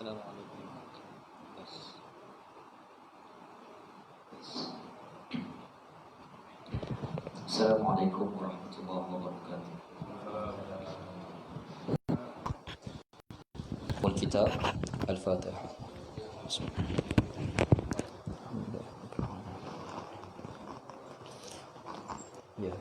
Assalamualaikum. Yes. Assalamualaikum warahmatullahi wabarakatuh. Kitab Al-Fatihah. Ya,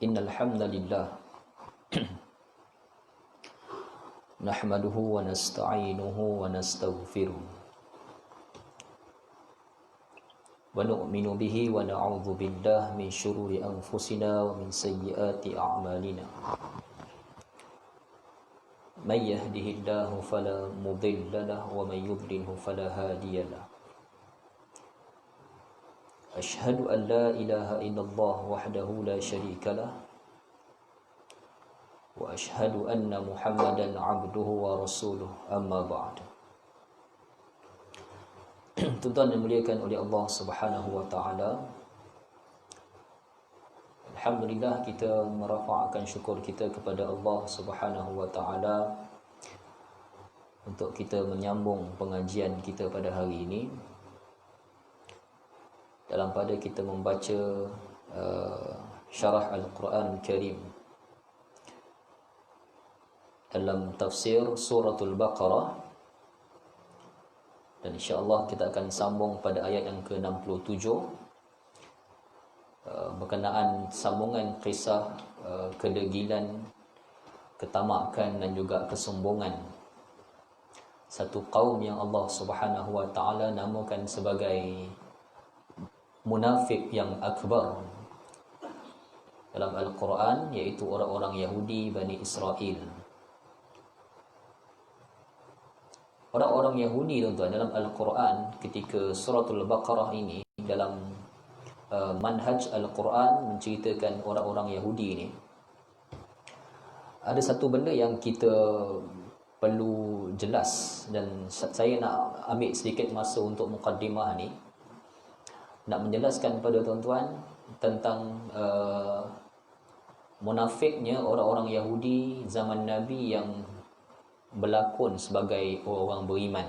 Innal hamdalillah nahmaduhu wa nasta'inuhu wa nastaghfiruh wa nu'minu bihi wa na'udzu billahi min syururi anfusina wa min sayyiati a'malina. Man yahdihillahu fala mudilla lahu wa man yudlilhu fala hadiya lahu. Asyhadu an la ilaha illallah wahdahu la syarika lah wa asyhadu anna Muhammadan abduhu wa rasuluh, amma ba'd. Tuan-tuan yang dimuliakan oleh Allah Subhanahu wa taala, alhamdulillah kita merafa'kan syukur kita kepada Allah Subhanahu wa taala untuk kita menyambung pengajian kita pada hari ini. Dalam pada kita membaca syarah Al-Quran Al-Karim dalam tafsir suratul Baqarah, dan insya-Allah kita akan sambung pada ayat yang ke-67 berkenaan sambungan kisah kedegilan, ketamakan dan juga kesombongan satu kaum yang Allah Subhanahu wa taala namakan sebagai munafik yang akbar dalam Al-Quran, iaitu orang-orang Yahudi Bani Israel. Orang-orang Yahudi, tuan-tuan, dalam Al-Quran ketika suratul Baqarah ini, dalam manhaj Al-Quran menceritakan orang-orang Yahudi ini, ada satu benda yang kita perlu jelas, dan saya nak ambil sedikit masa untuk mukaddimah ni, nak menjelaskan kepada tuan-tuan tentang munafiknya orang-orang Yahudi zaman Nabi yang berlakon sebagai orang beriman.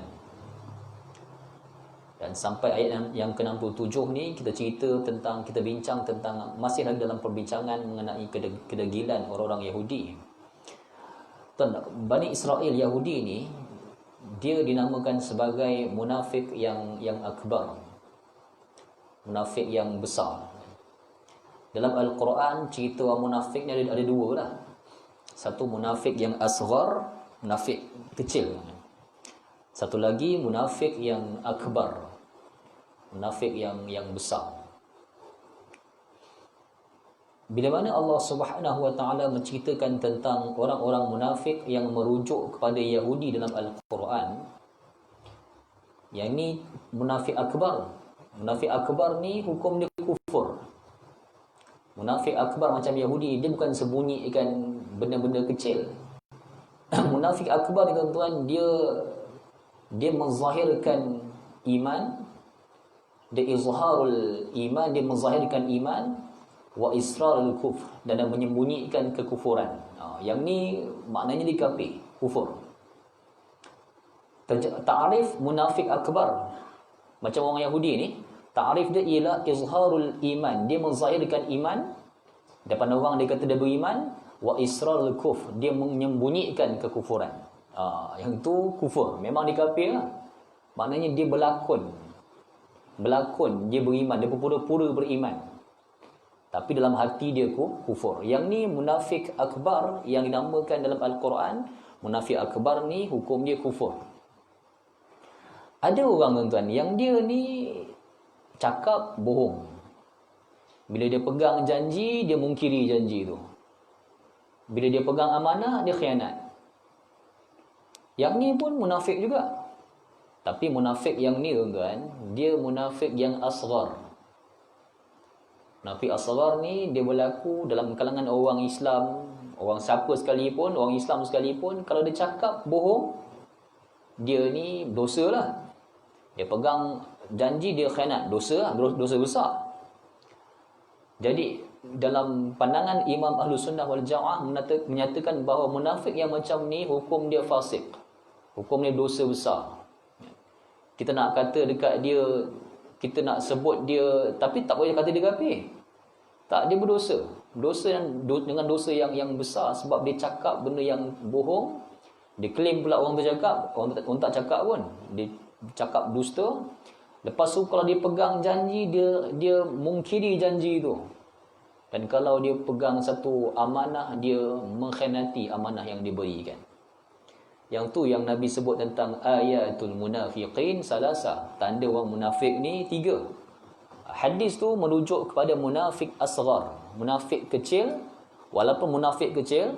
Dan sampai ayat yang ke-67 ni kita cerita tentang, kita bincang tentang, masih lagi dalam perbincangan mengenai kedegilan orang-orang Yahudi. Bani Israel Yahudi ni dia dinamakan sebagai munafik yang akbar, munafik yang besar. Dalam Al-Quran cerita munafik ni ada dua lah. Satu munafik yang asghar, munafik kecil. Satu lagi munafik yang akbar, munafik yang besar. Bila mana Allah Subhanahu wa taala menceritakan tentang orang-orang munafik yang merujuk kepada Yahudi dalam Al-Quran, yang ni munafik akbar. Munafik akbar ni hukum dia kufur. Munafik akbar macam Yahudi, dia bukan sembunyikan benda-benda kecil. Munafik akbar ni, tuan-tuan, dia menzahirkan iman, dia izharul iman, dia menzahirkan iman, wa israrul kufr, dan menyembunyikan kekufuran. Yang ni maknanya dia kafir, kufur. Ta'rif munafik akbar macam orang Yahudi ni, ta'rif dia ialah izharul iman, dia menzahirkan iman, depan orang dia kata dia beriman, wa israrul kufr, dia menyembunyikan kekufuran. Yang tu kufur, memang dia kafir lah. Maknanya dia berlakon, dia beriman, dia berpura-pura beriman, tapi dalam hati dia kufur. Yang ni munafik akbar yang dinamakan dalam Al-Quran. Munafik akbar ni hukum dia kufur. Ada orang, tuan-tuan, yang dia ni cakap bohong. Bila dia pegang janji, dia mungkiri janji tu. Bila dia pegang amanah, dia khianat. Yang ni pun munafik juga. Tapi munafik yang ni, tuan-tuan, dia munafik yang asghar. Munafik asghar ni dia berlaku dalam kalangan orang Islam, Orang siapa sekalipun, orang Islam sekalipun, kalau dia cakap bohong, dia ni dosa lah. Dia pegang janji, dia khianat, dosa lah, dosa besar. Jadi dalam pandangan Imam Ahlus Sunnah wal Jamaah menyatakan bahawa munafik yang macam ni hukum dia fasik. Hukum dia dosa besar. Kita nak kata dekat dia, kita nak sebut dia, tapi tak boleh kata dia kafir. Tak, dia berdosa. Dengan dosa yang besar sebab dia cakap benda yang bohong. Dia claim pula orang tu cakap, orang tak cakap pun. Dia cakap dusta. Lepas tu kalau dia pegang janji, dia mungkiri janji tu. Dan kalau dia pegang satu amanah, dia mengkhianati amanah yang diberikan. Yang tu yang Nabi sebut tentang ayatul munafiqin salasa. Tanda orang munafik ni 3. Hadis tu merujuk kepada munafik asghar, munafik kecil. Walaupun munafik kecil,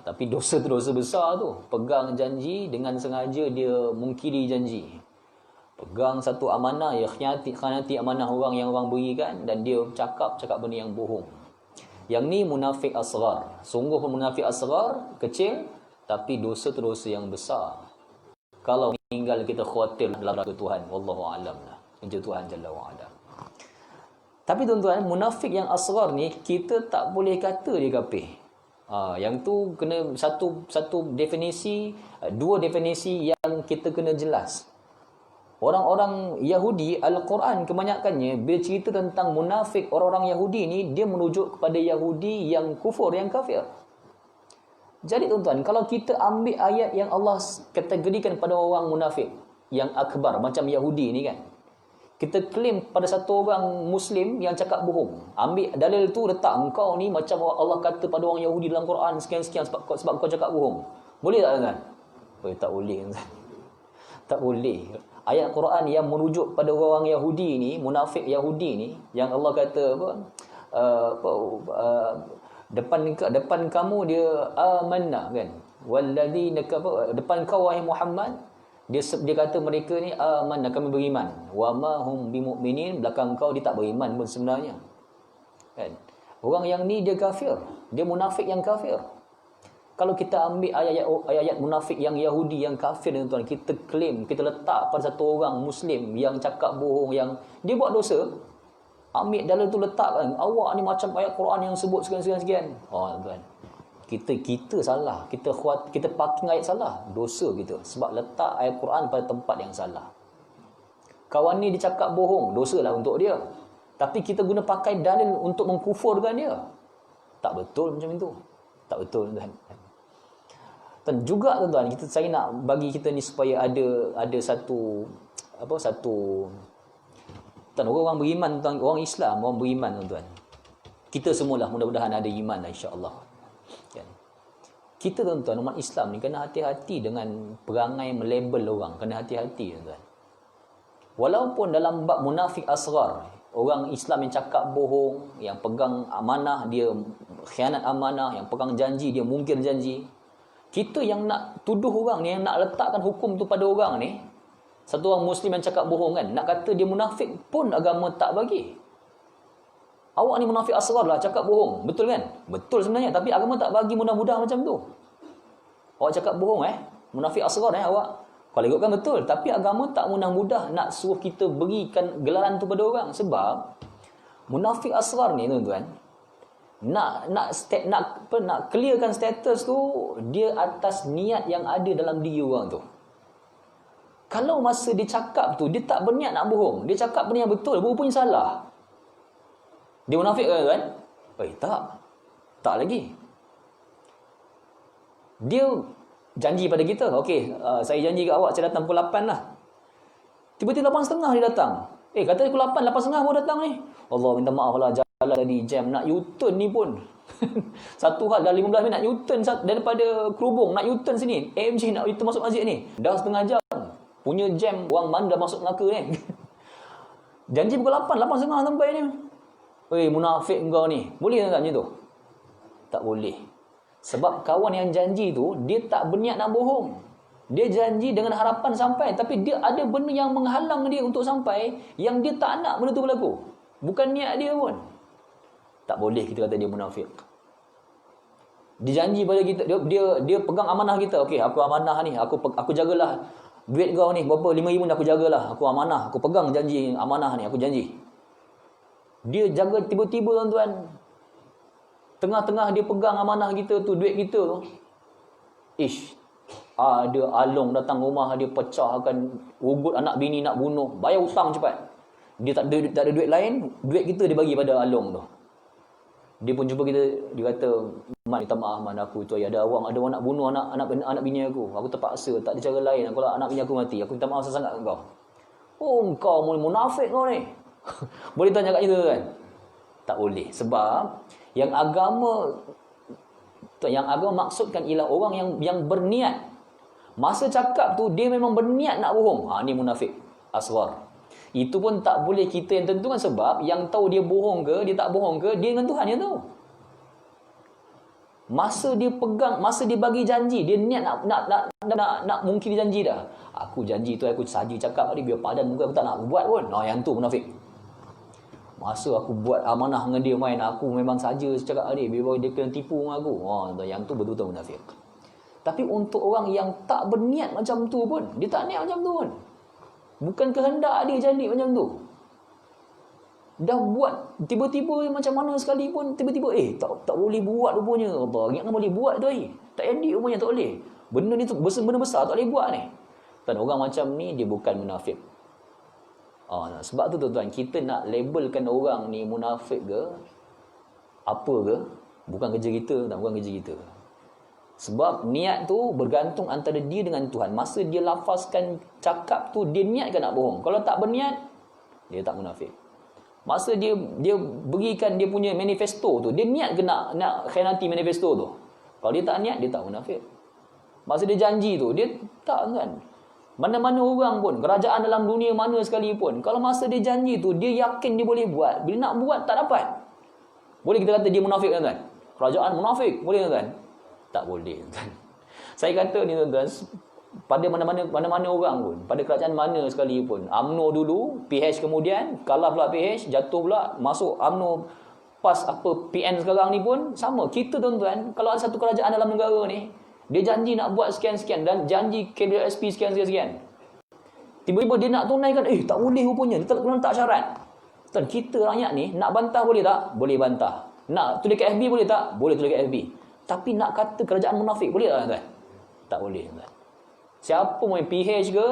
tapi dosa tu dosa besar tu. Pegang janji dengan sengaja dia mungkiri janji. Pegang satu amanah, ya khianati amanah orang yang orang berikan, dan dia cakap benda yang bohong. Yang ni munafik asghar. Sungguh munafik asghar, kecil, tapi dosa tu dosa yang besar. Kalau meninggal kita khawatir dalam neraka Tuhan, wallahu alam lah. Inja Tuhan jalla wa ala. Tapi tuan-tuan, munafik yang asghar ni kita tak boleh kata dia kafir. Yang tu kena satu definisi, dua definisi yang kita kena jelas. Orang-orang Yahudi, Al-Quran kebanyakannya bila cerita tentang munafik, orang-orang Yahudi ni, dia merujuk kepada Yahudi yang kufur, yang kafir. Jadi tuan-tuan, kalau kita ambil ayat yang Allah kategorikan pada orang munafik yang akbar macam Yahudi ni kan, kita claim pada satu orang Muslim yang cakap bohong, ambil dalil tu letak, engkau ni macam Allah kata pada orang Yahudi dalam Quran sekian-sekian sebab kau cakap bohong. Boleh tak tuan-tuan? Tak boleh tuan-tuan. Tak boleh. Ayat Quran yang merujuk pada orang Yahudi ni, munafik Yahudi ni, yang Allah kata depan kamu dia amanna kan, walladzina kafaru, depan kau wahai Muhammad, dia kata mereka ni amanna, kami beriman, wa ma hum bimu'minin, belakang kau dia tak beriman pun sebenarnya kan. Orang yang ni dia kafir, dia munafik yang kafir. Kalau kita ambil ayat-ayat munafik yang Yahudi yang kafir ni tuan, kita claim, kita letak pada satu orang Muslim yang cakap bohong, yang dia buat dosa, ambil dalil tu letakkan, awak ni macam ayat Quran yang sebut sekian-sekian. Tuan, kita salah, kita parking ayat salah, dosa kita sebab letak ayat Quran pada tempat yang salah. Kawan ni dia cakap bohong, dosalah untuk dia, tapi kita guna pakai dalil untuk mengkufurkan dia. Tak betul macam itu. Tak betul tuan. Dan juga tuan-tuan, saya nak bagi kita ni supaya ada satu dan orang beriman tuan, orang Islam, orang beriman tuan-tuan. Kita semualah mudah-mudahan ada iman lah insya-Allah. Kan? Kita tuan-tuan umat Islam ni kena hati-hati dengan perangai melabel orang, kena hati-hati tuan-tuan. Walaupun dalam bab munafik asghar, orang Islam yang cakap bohong, yang pegang amanah dia khianat amanah, yang pegang janji dia mungkir janji. Kita yang nak tuduh orang ni, yang nak letakkan hukum tu pada orang ni, satu orang Muslim yang cakap bohong kan, nak kata dia munafik pun agama tak bagi. Awak ni munafik asghar lah, cakap bohong. Betul kan? Betul sebenarnya, tapi agama tak bagi mudah-mudah macam tu. Awak cakap bohong munafik asghar awak. Kalau ikutkan betul, tapi agama tak mudah-mudah nak suruh kita berikan gelaran tu pada orang. Sebab munafik asghar ni tuan-tuan, nak clearkan status tu, dia atas niat yang ada dalam diri orang tu. Kalau masa dia cakap tu, dia tak berniat nak bohong, dia cakap benda yang betul, rupanya salah, dia munafik ke kan? Tak lagi. Dia janji pada kita, okey, saya janji kat awak, saya datang pukul 8 lah. Tiba-tiba 8.30 dia datang. Kata pukul 8, 8.30 baru datang ni. Allah minta maaf lah, jalan tadi jam, nak U-turn ni pun. Satu hal dah 15 minit nak U-turn daripada Kerubung, nak U-turn sini. AMG nak U-turn masuk masjid ni. Dah setengah jam. Punya jam, orang mana dah masuk Melaka ni. Janji pukul 8, 8.30 sampai ni. Munafik kau ni. Boleh tak macam tu? Tak boleh. Sebab kawan yang janji tu, dia tak berniat nak bohong. Dia janji dengan harapan sampai, tapi dia ada benda yang menghalang dia untuk sampai, yang dia tak nak benda tu berlaku. Bukan niat dia pun. Tak boleh kita kata dia munafik. Dia janji pada kita, dia pegang amanah kita. Okey, aku amanah ni, aku jagalah duit kau ni berapa 5,000 ni aku jagalah. Aku amanah, aku pegang janji amanah ni, aku janji. Dia jaga, tiba-tiba tuan-tuan, tengah-tengah dia pegang amanah kita tu, duit kita tu, ada along datang rumah dia, pecahkan, ugut anak bini nak bunuh, bayar hutang cepat. Dia tak ada duit lain, duit kita dia bagi pada along tu. Dia pun jumpa kita, dia kata, "Man, minta maaf man, aku tu ada orang nak bunuh anak bini aku. Aku terpaksa, tak ada cara lain. Kalau anak bini aku mati, aku minta maaf sangat kat kau." Oh, kau munafik kau ni. Boleh tanya kat kita kan? Tak boleh. Sebab yang agama maksudkan ialah orang yang berniat. Masa cakap tu dia memang berniat nak bohong. Ni munafik asghar. Itu pun tak boleh kita yang tentukan, sebab yang tahu dia bohong ke, dia tak bohong ke, dia dengan Tuhan yang tahu. Masa dia pegang, masa dia bagi janji, dia niat nak mungkiri janji dah. Aku janji tu, aku saja cakap tadi, biar padan muka aku tak nak buat pun. Yang tu munafik. Masa aku buat amanah dengan dia main, aku memang saja cakap tadi, biar dia kena tipu dengan aku. Yang tu betul-betul munafik. Tapi untuk orang yang tak berniat macam tu pun, dia tak niat macam tu pun, bukan kehendak dia jadi macam tu, dah buat tiba-tiba macam mana sekalipun, tiba-tiba tak boleh buat rupanya. Allah ingatkan boleh buat tu tak jadi rupanya, tak boleh. Benda ni tu benda besar tak boleh buat ni. Dan orang macam ni dia bukan munafik. Sebab tu tuan-tuan, kita nak labelkan orang ni munafik ke apa ke, bukan kerja kita, bukan kerja kita. Sebab niat tu bergantung antara dia dengan Tuhan. Masa dia lafazkan cakap tu, dia niat ke nak bohong? Kalau tak berniat, dia tak munafik. Masa dia berikan dia punya manifesto tu, dia niat ke nak khianati manifesto tu? Kalau dia tak niat, dia tak munafik. Masa dia janji tu, dia tak kan. Mana-mana orang pun, kerajaan dalam dunia mana sekalipun, kalau masa dia janji tu, dia yakin dia boleh buat. Bila nak buat, tak dapat. Boleh kita kata dia munafik kan? Kerajaan munafik, boleh kan? Tak boleh kan. Saya kata ni tuan-tuan, pada mana-mana orang pun, pada kerajaan mana sekalipun, UMNO dulu, PH kemudian, kalah pula PH, jatuh pula, masuk UMNO, PAS PN sekarang ni pun sama. Kita tuan-tuan, kalau ada satu kerajaan dalam negara ni, dia janji nak buat sekian-sekian dan janji KWSP sekian-sekian, tiba-tiba dia nak tunaikan, tak boleh rupanya, dia tak syarat. Dan kita rakyat ni, nak bantah boleh tak? Boleh bantah. Nak tulis kat FB boleh tak? Boleh tulis kat FB. Tapi nak kata kerajaan munafik boleh tak tuan? Tak boleh tuan. Siapa main PH ke,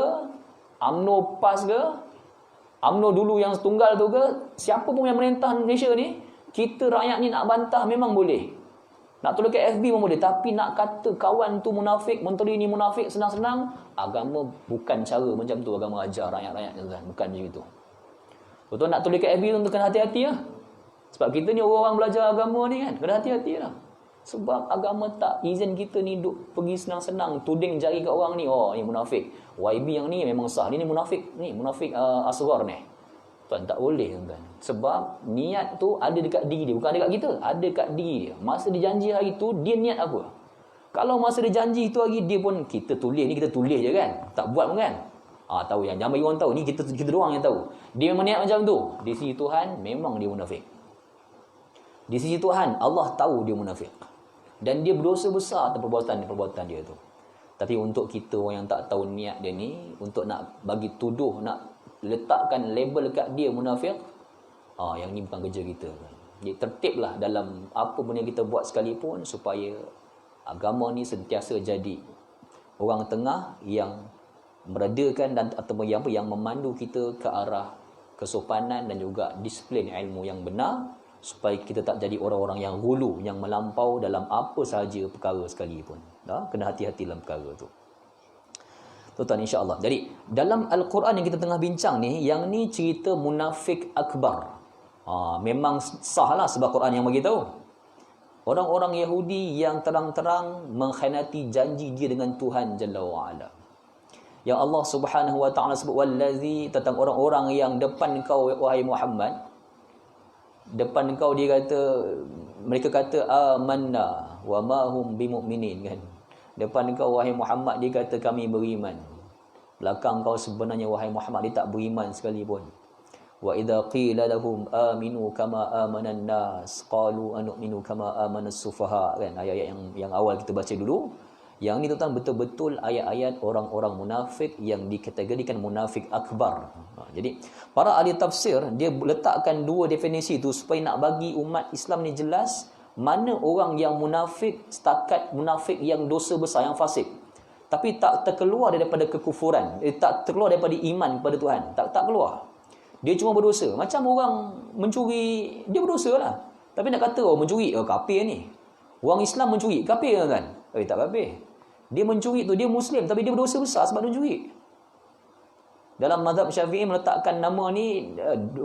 UMNO PAS ke, UMNO dulu yang tunggal tu ke, siapa pun yang merintah Malaysia ni, kita rakyat ni nak bantah memang boleh. Nak tulis kat FB pun boleh. Tapi nak kata kawan tu munafik, menteri ni munafik, senang-senang, agama bukan cara macam tu agama ajar rakyat-rakyat tuan. Bukan macam itu. Betul, nak tulis kat FB tu kena hati-hati lah. Sebab kita ni orang belajar agama ni kan, kena hati-hati lah. Sebab agama tak izin kita ni duk pergi senang-senang tuding jari kat orang ni, ni munafik. YB yang ni memang sah, ni munafik, asghar ni. Tuan, tak boleh tuan. Sebab niat tu ada dekat diri dia, bukan dekat kita, ada dekat diri dia. Masa dia janji hari tu, dia niat apa? Kalau masa dia janji itu hari, dia pun kita tulis je kan, tak buat pun kan. Tahu yang jangan bagi orang tahu, ni kita doang yang tahu. Dia memang niat macam tu. Di sisi Tuhan memang dia munafik. Di sisi Tuhan Allah tahu dia munafik. Dan dia berdosa besar atas perbuatan dia tu. Tapi untuk kita orang yang tak tahu niat dia ni, untuk nak bagi tuduh, nak letakkan label kat dia munafik, yang ni bukan kerja kita. Jadi tertiblah dalam apa benda kita buat sekalipun, supaya agama ni sentiasa jadi orang tengah yang meredakan dan atau yang memandu kita ke arah kesopanan dan juga disiplin ilmu yang benar, supaya kita tak jadi orang-orang yang ghulu, yang melampau dalam apa sahaja perkara sekalipun. Kena hati-hati dalam perkara tu. Tuan-tuan, insya-Allah. Jadi dalam Al-Quran yang kita tengah bincang ni, yang ni cerita munafik akbar. Memang sahlah sebab Quran yang bagi tahu. Orang-orang Yahudi yang terang-terang mengkhianati janji dia dengan Tuhan Jalla wa Ala. Yang Allah Subhanahu wa taala sebut wallazi, tentang orang-orang yang depan kau wahai Muhammad, depan kau dia kata, mereka kata amanna wa ma hum bimu'minin kan. Depan kau wahai Muhammad dia kata kami beriman. Belakang kau sebenarnya wahai Muhammad dia tak beriman sekalipun. Wa idza qila lahum aminu kama amanan nas qalu anu'minu kama amanas sufaha, kan ayat-ayat yang awal kita baca dulu. Yang ni tuan betul-betul ayat-ayat orang-orang munafik yang dikategorikan munafik akbar. Jadi para ahli tafsir dia letakkan dua definisi tu supaya nak bagi umat Islam ni jelas mana orang yang munafik, setakat munafik yang dosa besar, yang fasik, tapi tak terkeluar daripada kekufuran, tak terkeluar daripada iman kepada Tuhan, tak keluar. Dia cuma berdosa. Macam orang mencuri, dia berdosa lah. Tapi nak kata mencuri, kafir ni. Orang Islam mencuri, kafir kan? Tak kafir. Dia mencuri tu, dia Muslim, tapi dia berdosa besar sebab dia mencuri. Dalam mazhab Syafi'i meletakkan nama ni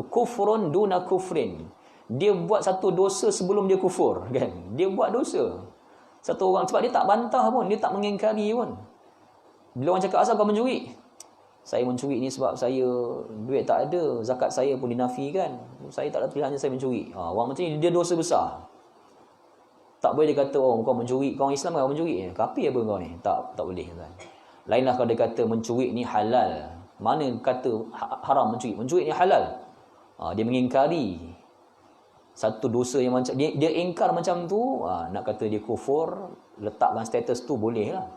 kufrun duna kufrin. Dia buat satu dosa sebelum dia kufur, kan? Dia buat dosa. Satu orang, sebab dia tak bantah pun, dia tak mengingkari pun. Bila orang cakap asal kau mencuri? Saya mencuri ni sebab saya duit tak ada, zakat saya pun dinafikan. Saya tak ada pilihannya, saya mencuri. Orang macam ni dia dosa besar. Tak boleh dia kata kau mencuri, kau orang Islam kau mencuri. Kafir apa kau ni? Tak boleh kan. Lainlah kalau dia kata mencuri ni halal. Mana kata haram mencuri? Mencuri ni halal. Dia mengingkari satu dosa yang macam dia ingkar macam tu, nak kata dia kufur, letakkan status tu boleh lah.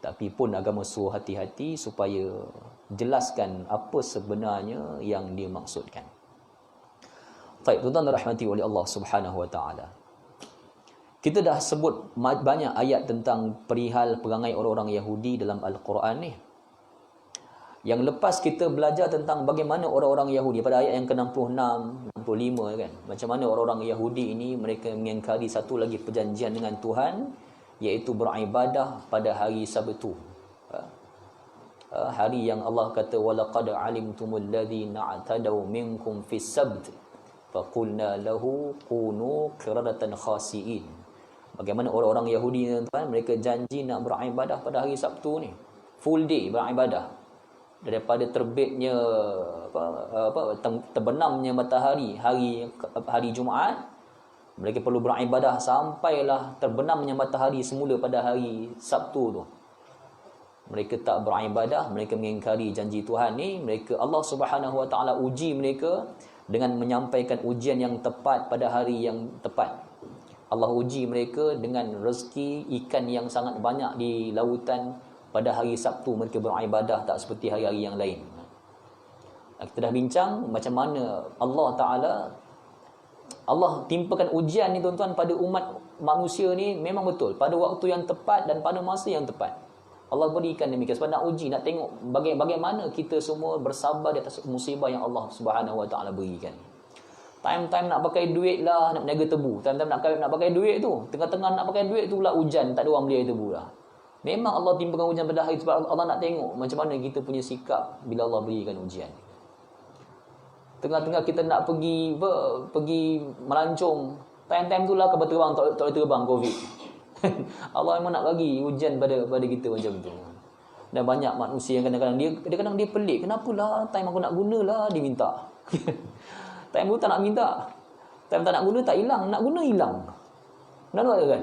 Tapi pun agama suruh hati-hati supaya jelaskan apa sebenarnya yang dimaksudkan. Baik, tuan-tuan rahmati oleh Allah Subhanahu wa taala. Kita dah sebut banyak ayat tentang perihal perangai orang-orang Yahudi dalam Al-Quran ni. Yang lepas kita belajar tentang bagaimana orang-orang Yahudi pada ayat yang ke-66, 65 kan. Macam mana orang-orang Yahudi ini mereka mengingkari satu lagi perjanjian dengan Tuhan, iaitu beribadah pada hari Sabtu. Hari yang Allah kata walaqad alimtumul ladzina atadaw minkum fis sabt faqulna lahu kunu qiradatan khasiin. Bagaimana orang-orang Yahudi tuan, mereka janji nak beribadah pada hari Sabtu ni, full day beribadah daripada terbitnya terbenamnya matahari hari Jumaat. Mereka perlu beribadah sampailah terbenamnya matahari semula pada hari Sabtu tu. Mereka tak beribadah, mereka mengingkari janji Tuhan ni. Allah Subhanahu wa taala uji mereka dengan menyampaikan ujian yang tepat pada hari yang tepat. Allah uji mereka dengan rezeki ikan yang sangat banyak di lautan pada hari Sabtu. Mereka beribadah tak seperti hari-hari yang lain. Kita dah bincang macam mana Allah timpakan ujian ni tuan-tuan pada umat manusia ni memang betul pada waktu yang tepat dan pada masa yang tepat. Allah berikan demikian sebab nak uji, nak tengok bagaimana kita semua bersabar di atas musibah yang Allah Subhanahu wa taala berikan. Time-time nak pakai duit lah, nak berniaga tebu. Time-time nak pakai duit tu, tengah-tengah nak pakai duit tu pula hujan, tak ada orang beli air tebu lah. Memang Allah timpakan ujian pada hari sebab Allah nak tengok macam mana kita punya sikap bila Allah berikan ujian. Tengah-tengah kita nak pergi melancong, time-time tu lah kabar terbang, tak boleh terbang COVID. Allah memang nak bagi ujian pada kita macam tu. Dan banyak manusia yang kadang-kadang dia pelik, kenapalah time aku nak gunalah dia minta. Time tu tak nak minta, time tak nak guna tak hilang, nak guna hilang. Kenapa kan?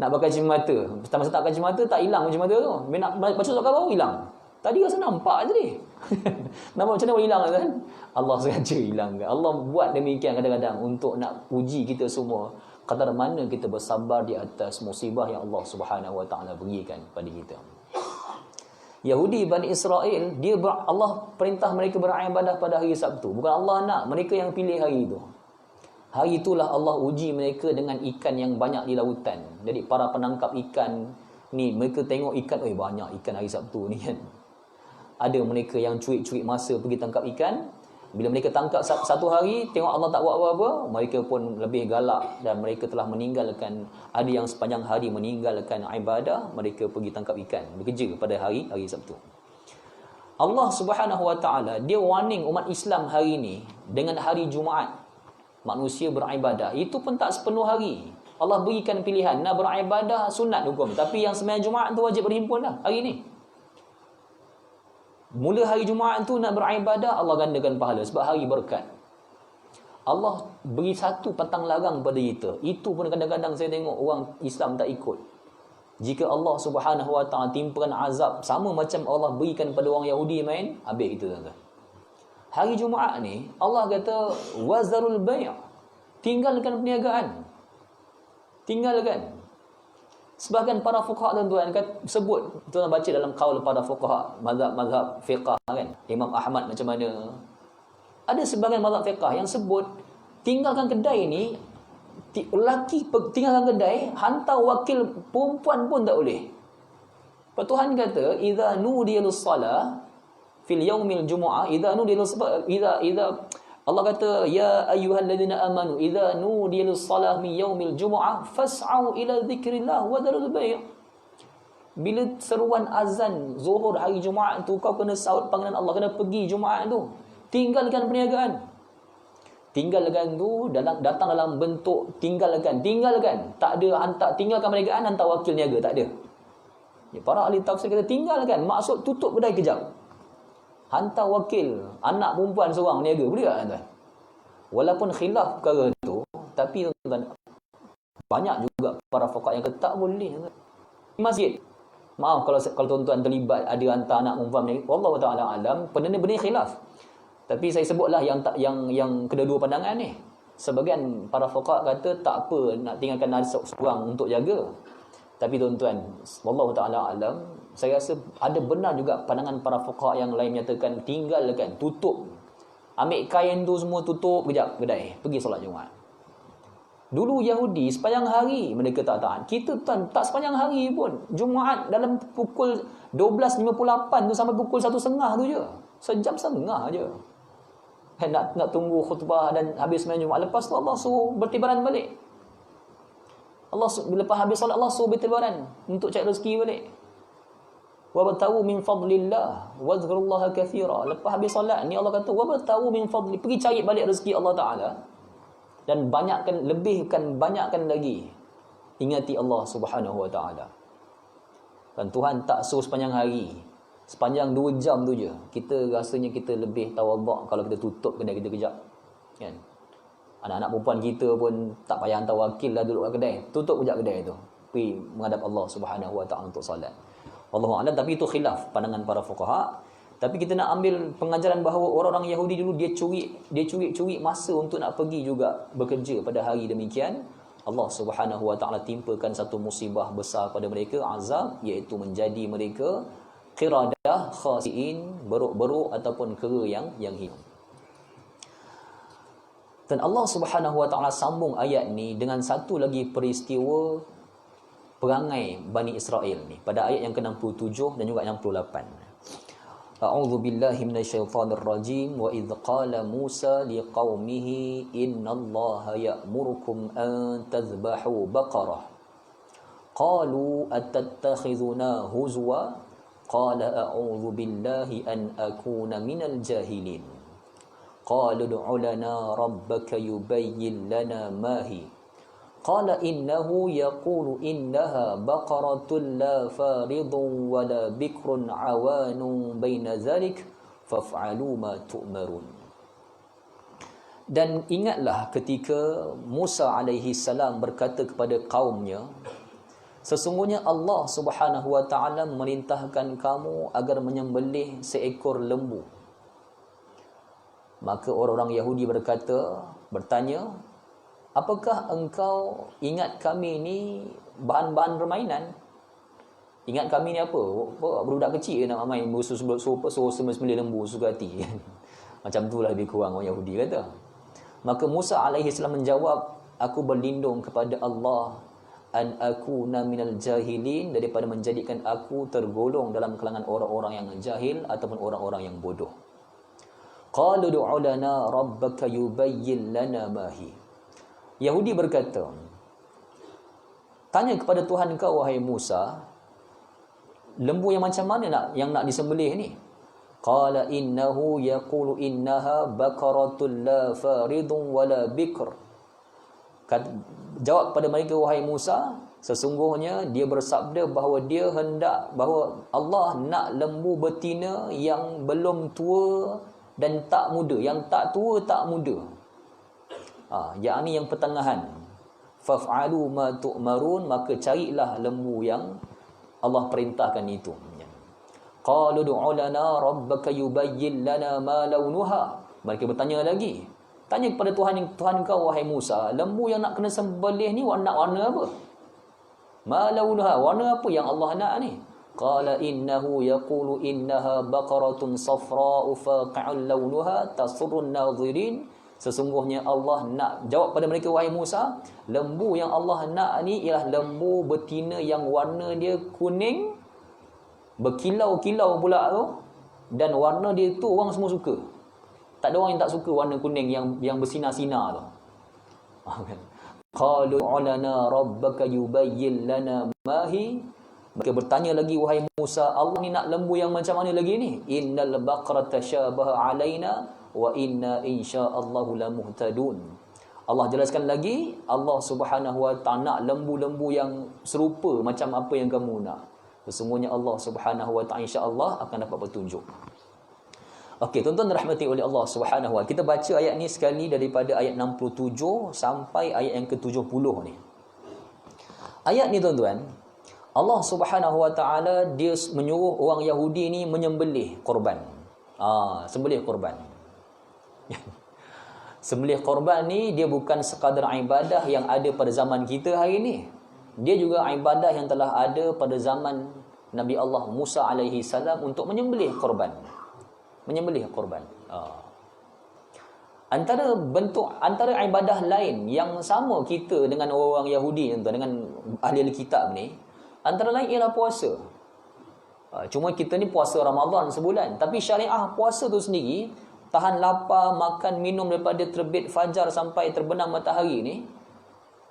Nak pakai cermin mata, masa tak pakai cermin mata tak hilang cermin mata tu. Nak baca surat khabar hilang. Tadi rasa nampak je ni. Nampak macam mana boleh hilang kan? Allah sengaja hilangkan. Allah buat demikian kadang-kadang untuk nak uji kita semua. Kadar mana kita bersabar di atas musibah yang Allah Subhanahu wa taala berikan pada kita. Yahudi Bani Israel, Allah perintah mereka beribadah pada hari Sabtu. Bukan Allah nak, mereka yang pilih hari itu. Hari itulah Allah uji mereka dengan ikan yang banyak di lautan. Jadi para penangkap ikan ni, mereka tengok ikan, banyak ikan hari Sabtu ni kan. Ada mereka yang cuik-cuik masa pergi tangkap ikan. Bila mereka tangkap satu hari, tengok Allah tak buat apa-apa, mereka pun lebih galak dan mereka telah meninggalkan, ada yang sepanjang hari meninggalkan ibadah, mereka pergi tangkap ikan, bekerja pada hari Sabtu. Allah Subhanahu wa taala dia warning umat Islam hari ini dengan hari Jumaat. Manusia beribadah, itu pun tak sepenuh hari. Allah berikan pilihan nak beribadah sunat hukum, tapi yang sembahyang Jumaat tu wajib berhimpun dah hari ni. Mula hari Jumaat tu nak beribadah, Allah gandakan pahala sebab hari berkat. Allah beri satu pantang larang pada kita. Itu pun kadang-kadang saya tengok orang Islam tak ikut. Jika Allah Subhanahu wa taala timpakan azab sama macam Allah berikan pada orang Yahudi main, habis kita tuan-tuan. Hari Jumaat ni Allah kata wazarul bai'. Tinggalkan perniagaan. Tinggalkan. Sebahagian para fuqaha tuan-tuan sebut, tuan baca dalam qaul para fuqaha mazhab fiqh kan, Imam Ahmad macam mana. Ada sebahagian mazhab fiqh yang sebut tinggalkan kedai ni, lelaki tinggalkan kedai, hantar wakil perempuan pun tak boleh. Tuhan kata idza nudiya lis-salah fil yaumil jumu'ah, idza nudiya idza Allah kata ya ayyuhalladzina amanu idza nudiya lis-salah min yaumil jumu'ah fas'au ila dzikrillah wa dharul bai'. Bila seruan azan zuhur hari Jumaat tu, kau kena sahut panggilan Allah, kena pergi Jumaat tu. Tinggalkan perniagaan. Tinggalkan tu datang dalam bentuk tinggalkan. Tak ada hantar, tinggalkan perniagaan hantar wakil niaga, tak ada. Ya, para ahli tafsir kata tinggalkan maksud tutup kedai kejap. Hantar wakil anak perempuan seorang niaga, boleh tak tuan? Walaupun khilaf perkara tu, tapi tuan, banyak juga para fuqaha yang kata tak boleh. Masjid, maaf kalau tuan-tuan terlibat ada hantar anak perempuan ni, wallahu taala alam, benda-benda khilaf. Tapi saya sebutlah yang kedua-dua pandangan ni. Sebagian para fuqaha kata tak apa nak tinggalkan ada seorang untuk jaga. Tapi tuan-tuan, wallahu taala alam, saya rasa ada benar juga pandangan para fuqaha yang lain menyatakan tinggalkan, tutup. Ambil kain tu semua, tutup kejap kedai, pergi solat Jumaat. Dulu Yahudi sepanjang hari mereka tak taat. Kita tuan tak sepanjang hari pun. Jumaat dalam pukul 12.58 tu sampai pukul 1.30 tu je. Sejam setengah je. Nak tunggu khutbah dan habis sembahyang Jumaat. Lepas tu Allah suruh bertibaran balik. Lepas habis solat Allah suruh bertibaran untuk cari rezeki balik. Wabtahu min fadlillah wazkurullaha katsira. Lepas habis solat ni Allah kata wabtahu min fadli, pergi cari balik rezeki Allah Taala dan banyakkan lagi ingati Allah Subhanahu wa taala. Dan Tuhan tak suruh sepanjang hari, sepanjang 2 jam tu je. Kita rasanya kita lebih tawaduk kalau kita tutup kedai kita kejap. Kan? Anak-anak perempuan kita pun tak payah hantar wakil lah duduk kat kedai. Tutup kejap kedai tu. Pergi menghadap Allah Subhanahu wa taala untuk solat. Wallahu a'lam, tapi itu khilaf pandangan para fuqaha. Tapi kita nak ambil pengajaran bahawa orang-orang Yahudi dulu dia curi masa untuk nak pergi juga bekerja pada hari demikian. Allah Subhanahu wa taala timpakan satu musibah besar pada mereka, azab, iaitu menjadi mereka qiradah khasiin, beruk-beruk ataupun kera yang hilang. Dan Allah Subhanahu wa taala sambung ayat ni dengan satu lagi peristiwa perangai Bani Israel ni pada ayat yang ke-67 dan juga 68. A'udzu billahi minasyaitonir rajim wa idz qala Musa liqaumihi innallaha ya'murukum an tadhbahu baqarah qalu atattakhizuna huzwa qala a'udzu billahi an akuna minal jahilin qalu ud'u lana rabbaka yubayyin lana ma hi qala innahu yaqulu innaha baqaratun la faridun wa la bikrun awanun baina zalik faf'alu ma tu'marun. Dan ingatlah ketika Musa alaihi salam berkata kepada kaumnya, sesungguhnya Allah Subhanahu wa taala memerintahkan kamu agar menyembelih seekor lembu. Maka orang-orang Yahudi bertanya, apakah engkau ingat kami ni bahan-bahan permainan? Ingat kami ni apa? Budak kecil nak main suruh sembelih lembu suka hati. Macam itulah lebih kurang orang Yahudi kata. Maka Musa alaihi salam menjawab, aku berlindung kepada Allah an akuna minal jahilin, daripada menjadikan aku tergolong dalam kalangan orang-orang yang jahil ataupun orang-orang yang bodoh. Qalu du'u lana rabbaka yubayyin lana ma hi. Yahudi berkata, tanya kepada Tuhan kau wahai Musa, lembu yang macam mana yang nak disembelih ni? Qala innahu yaqulu innaha baqaratun la faridun wala bikr. Jawab pada mereka wahai Musa, sesungguhnya dia bersabda bahawa bahawa Allah nak lembu betina yang belum tua dan tak muda, yang tak tua tak muda. Yakni yang pertengahan. Faf'alu ma tu'marun, maka carilah lembu yang Allah perintahkan itu. Qalu du'u lana rabbaka yubayyin lana ma launuha. Mereka bertanya lagi. Tanya kepada Tuhan kau, wahai Musa, lembu yang nak kena sembelih ni warna apa? Ma launuha, warna apa yang Allah nak ni? Qala innahu yaqulu innaha baqaratun safra'u faqi'un launuha tasurrun nadhirin. Sesungguhnya Allah nak jawab pada mereka, wahai Musa, lembu yang Allah nak ni ialah lembu betina yang warna dia kuning, berkilau-kilau pula tu, dan warna dia tu orang semua suka. Tak ada orang yang tak suka warna kuning yang bersinar-sinar tu. Qalu alana rabbaka yubayyin lana ma hi. Mereka bertanya lagi, wahai Musa, Allah ni nak lembu yang macam mana lagi ni? Innal baqarata syabaha alaina wa inna insyaallahu lamuhtadun. Allah jelaskan lagi, Allah Subhanahu wa taala nak lembu-lembu yang serupa macam apa yang kamu nak. Sesungguhnya Allah Subhanahu wa taala insya-Allah akan dapat petunjuk. Okey, tuan-tuan dirahmati oleh Allah Subhanahu wa taala. Kita baca ayat ni sekali daripada ayat 67 sampai ayat yang ke-70 ni. Ayat ni tuan-tuan, Allah Subhanahu wa taala dia menyuruh orang Yahudi ni menyembelih korban. Sembelih korban. Sembelih korban ni dia bukan sekadar ibadah yang ada pada zaman kita hari ni. Dia juga ibadah yang telah ada pada zaman Nabi Allah Musa alaihi salam untuk menyembelih korban. Menyembelih korban. Antara ibadah lain yang sama kita dengan orang Yahudi, dengan ahli kitab ni, antara lain ialah puasa. Cuma kita ni puasa Ramadan sebulan, tapi syariah puasa tu sendiri, tahan lapar, makan, minum daripada terbit fajar sampai terbenam matahari ni,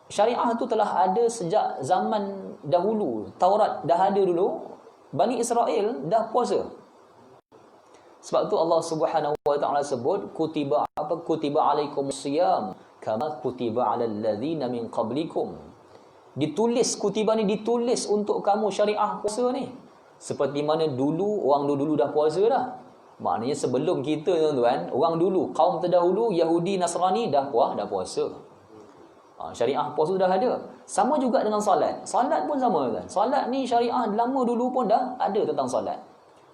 syariah tu telah ada sejak zaman dahulu. Taurat dah ada dulu, Bani Israel dah puasa. Sebab tu Allah Subhanahu wa taala sebut kutiba alaikumus siyam kama kutiba alal ladzina min qablikum. Ditulis, kutiba ni ditulis untuk kamu syariah puasa ni. Seperti mana dulu, orang dulu dah puasa dah. Maknanya sebelum kita tuan-tuan, orang dulu, kaum terdahulu, Yahudi, Nasrani dah puasa. Syariah puasa dah ada. Sama juga dengan salat. Salat pun sama kan. Salat ni syariah lama dulu pun dah ada tentang salat.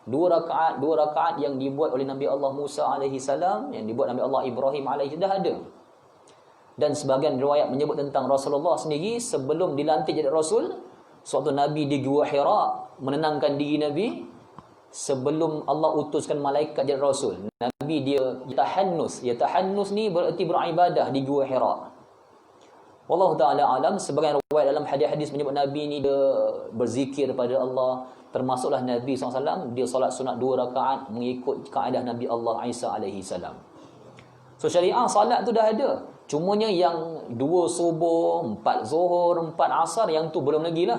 Dua rakaat yang dibuat oleh Nabi Allah Musa alaihi salam, yang dibuat Nabi Allah Ibrahim alaihi dah ada. Dan sebahagian riwayat menyebut tentang Rasulullah sendiri sebelum dilantik jadi Rasul, suatu Nabi di Gua Hira menenangkan diri Nabi sebelum Allah utuskan malaikat jadi Rasul. Nabi dia yatahannus ni bererti beribadah di Gua Hira. Wallahu ta'ala alam. Sebagian riwayat dalam hadis-hadis menyebut Nabi ni dia berzikir kepada Allah. Termasuklah Nabi SAW, dia solat sunat 2 rakaat mengikut kaedah Nabi Allah Isa alaihi salam. So syariah salat tu dah ada. Cumanya yang 2 subuh, 4 zuhur, 4 asar, yang tu belum lagi lah.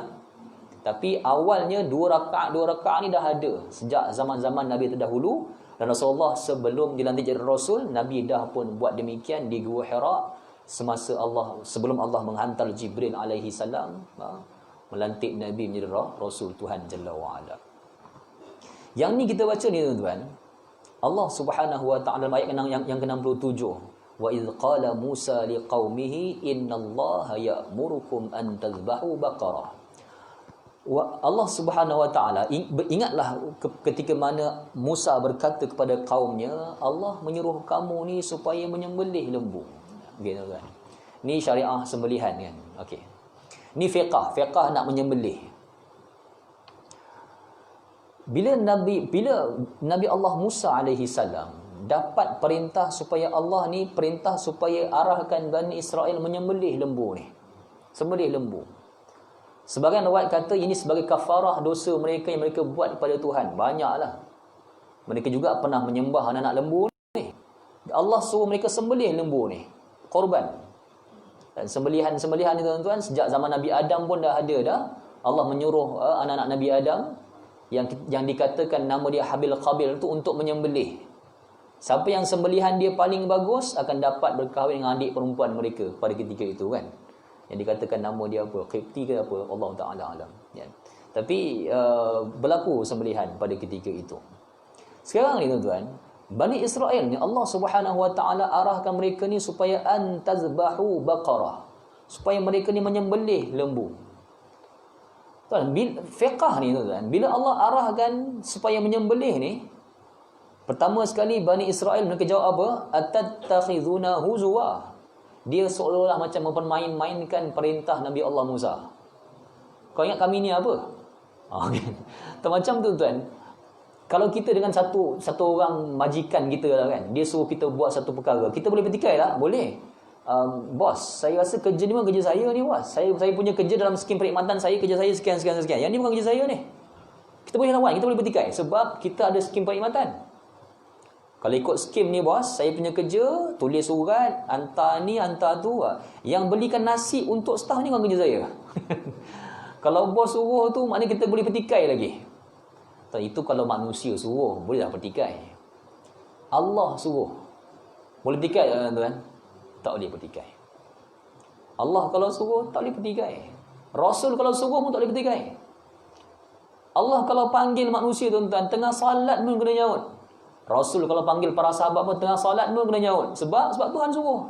Tapi awalnya 2 rakaat ni dah ada sejak zaman-zaman Nabi terdahulu. Dan Rasulullah sebelum dilantik jadi Rasul, Nabi dah pun buat demikian di Gua Hira semasa sebelum Allah menghantar Jibril alaihi salam melantik Nabi menjadi Rasul Tuhan Jalla wa'ala. Yang ni kita baca ni tuan-tuan, Allah Subhanahu wa ta'ala ayat yang ke-67, wa idh qala Musa liqaumihi innallaha ya'murukum an tadhbahu baqarah. Allah Subhanahu wa ta'ala, ingatlah ketika mana Musa berkata kepada kaumnya, Allah menyuruh kamu ni supaya menyembelih lembu. Gitu kan. Ni syariah sembelihan kan. Okey. Ni fiqah nak menyembelih. Bila Nabi Allah Musa alaihi salam dapat perintah supaya Allah ni perintah supaya arahkan Bani Israel menyembelih lembu ni. Sembelih lembu. Sebagian riwayat kata ini sebagai kafarah dosa mereka yang mereka buat kepada Tuhan. Banyaklah. Mereka juga pernah menyembah anak-anak lembu ni. Allah suruh mereka sembelih lembu ni. Korban. Dan sembelihan ni tuan-tuan sejak zaman Nabi Adam pun dah ada dah. Allah menyuruh anak-anak Nabi Adam yang dikatakan nama dia Habil Qabil tu untuk menyembelih. Siapa yang sembelihan dia paling bagus akan dapat berkahwin dengan adik perempuan mereka pada ketika itu kan. Yang dikatakan nama dia apa? Qibti ke apa? Allah Ta'ala alam. Ya. Tapi berlaku sembelihan pada ketika itu. Sekarang ni tuan-tuan, Bani Israel ni Allah Subhanahu wa taala arahkan mereka ni supaya antazbahu baqarah, supaya mereka ni menyembelih lembu. Tuan, fiqah ni tuan, bila Allah arahkan supaya menyembelih ni, Pertama sekali Bani Israel mereka jawab apa? Atattakhizuna huzwa. Dia seolah-olah macam mempermain-mainkan perintah Nabi Allah Musa. Kau ingat kami ni apa? Macam tu tuan. Kalau kita dengan satu orang majikan kita lah kan, dia suruh kita buat satu perkara, kita boleh bertikai tak? Boleh. Bos, saya rasa kerja ni bukan kerja saya ni bos. Saya punya kerja dalam skim perkhidmatan saya, kerja saya sekian. Yang ni bukan kerja saya ni. Kita boleh lawan, kita boleh bertikai sebab kita ada skim perkhidmatan. Kalau ikut skim ni bos, saya punya kerja, tulis surat, hantar ni, hantar tu. Yang belikan nasi untuk staf ni bukan kerja saya. Kalau bos suruh tu, maknanya kita boleh bertikai lagi. Itu kalau manusia suruh, bolehlah bertikai. Allah suruh, boleh bertikai tak tuan? Tak boleh bertikai. Allah kalau suruh, tak boleh bertikai. Rasul kalau suruh pun tak boleh bertikai. Allah kalau panggil manusia tuan-tuan, tengah salat pun kena nyaut. Rasul kalau panggil para sahabat pun tengah salat pun kena nyaut. Sebab Tuhan suruh.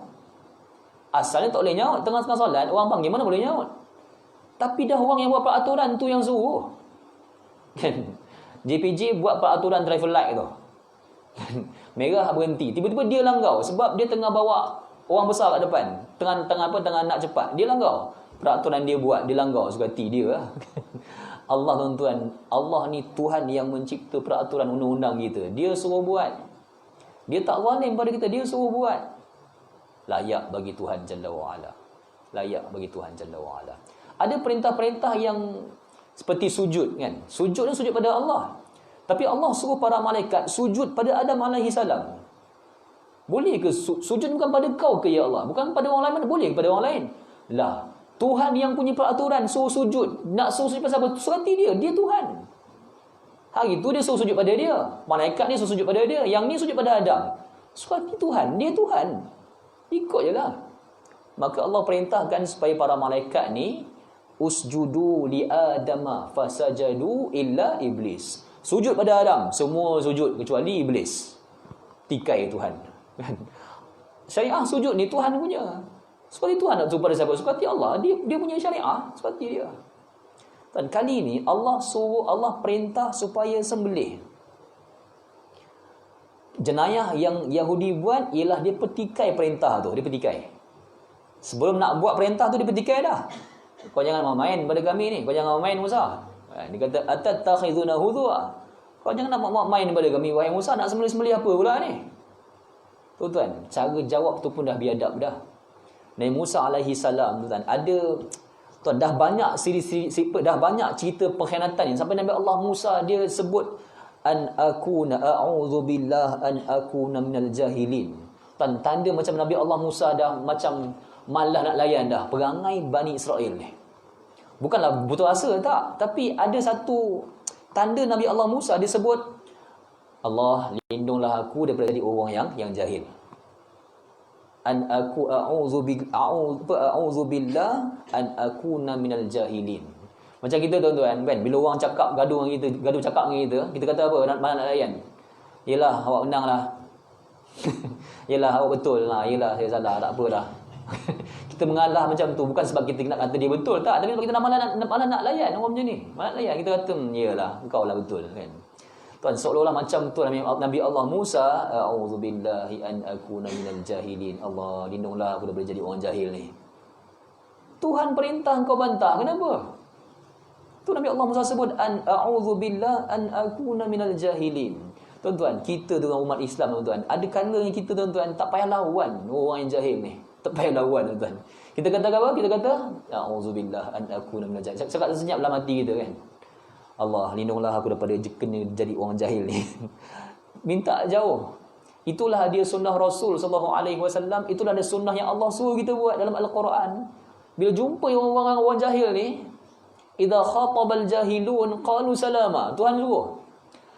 Asalnya tak boleh nyaut. Tengah-tengah salat, orang panggil mana boleh nyaut. Tapi dah orang yang buat peraturan tu yang suruh. Kan? JPJ buat peraturan traffic light tu. Merah berhenti. Tiba-tiba dia langgar. Sebab dia tengah bawa orang besar kat depan. Tengah nak cepat. Dia langgar. Peraturan dia buat. Dia langgar suka hati dia lah. Allah tuan-tuan, Allah ni Tuhan yang mencipta peraturan undang-undang kita. Dia suruh buat. Dia tak zalim pada kita, dia suruh buat. Layak bagi Tuhan Jalla wa'ala. Layak bagi Tuhan Jalla wa'ala. Ada perintah-perintah yang seperti sujud kan. Sujud ni sujud pada Allah. Tapi Allah suruh para malaikat sujud pada Adam alaihi salam. Boleh ke sujud bukan pada kau ke ya Allah? Bukan pada orang lain, mana boleh kepada orang lain? Lah, Tuhan yang punya peraturan suruh sujud. Nak suruh sujud pasal apa? Suruh hati dia. Dia Tuhan. Hari tu dia suruh sujud pada dia. Malaikat ni suruh sujud pada dia. Yang ni sujud pada Adam. Suruh hati Tuhan. Dia Tuhan. Ikut je lah. Maka Allah perintahkan supaya para malaikat ni usjudu li adama fasajadu illa iblis. Sujud pada Adam. Semua sujud kecuali iblis. Tikai Tuhan. Syariah sujud ni Tuhan punya. Seperti Tuhan nak suruh pada siapa? Seperti Allah. Dia punya syariah. Seperti dia. Dan kali ini Allah perintah supaya sembelih. Jenayah yang Yahudi buat ialah dia petikai perintah tu. Dia petikai. Sebelum nak buat perintah tu dia petikai dah. Kau jangan main pada kami ni. Kau jangan main Musa. Dia kata atattakhizuna huzwa. Kau jangan nak main pada kami wahai Musa. Nak sembelih apa pula ni? Tuan-tuan, cara jawab tu pun dah biadab dah. Nabi Musa alaihi salam tuan dah banyak dah banyak cerita pengkhianatan ni sampai Nabi Allah Musa dia sebut an akuna a'udzubillah an akuna minal jahilin. Tanda macam Nabi Allah Musa dah macam malas nak layan dah perangai Bani Israel ni. Bukanlah putus asa tak, tapi ada satu tanda Nabi Allah Musa dia sebut Allah lindunglah aku daripada jadi orang yang jahil. An aku a'udzu billah an akuna minal jahilin. Macam kita tuan-tuan kan, bila orang cakap gaduh cakap dengan kita kata apa? Mana nak layan? Yalah awak menanglah. Yalah awak betul lah. Yalah saya salah, tak apalah. Kita mengalah macam tu bukan sebab kita nak kata dia betul tak, tapi sebab kita malah nak layan orang macam ni. Malah layan kita kata yalah engkau lah betul kan. Tuan, seolah-olah macam tu Nabi Allah Musa, a'udzubillahi an akuna minal jahilin. Allah, lindunglah aku daripada jadi orang jahil ni. Tuhan perintah kau bantah, kenapa? Tu Nabi Allah Musa sebut a'udzubillah an akuna minal jahilin. Tuan-tuan, kita dengan umat Islam tuan-tuan, ada kalanya kita tuan-tuan tak payah lawan orang yang jahil ni. Tak payah lawan tuan-tuan. Kita kata apa? Kita kata a'udzubillah an akuna minal jahilin. Cakap senyap dalam hati kita kan. Allah, lindunglah aku daripada kena jadi orang jahil ni. Minta jauh. Itulah dia sunnah Rasul sallallahu alaihi wasallam. Itulah dia sunnah yang Allah suruh kita buat dalam Al-Quran. Bila jumpa orang jahil ni, idza khatabal jahilun qalu salama. Tuhan suruh.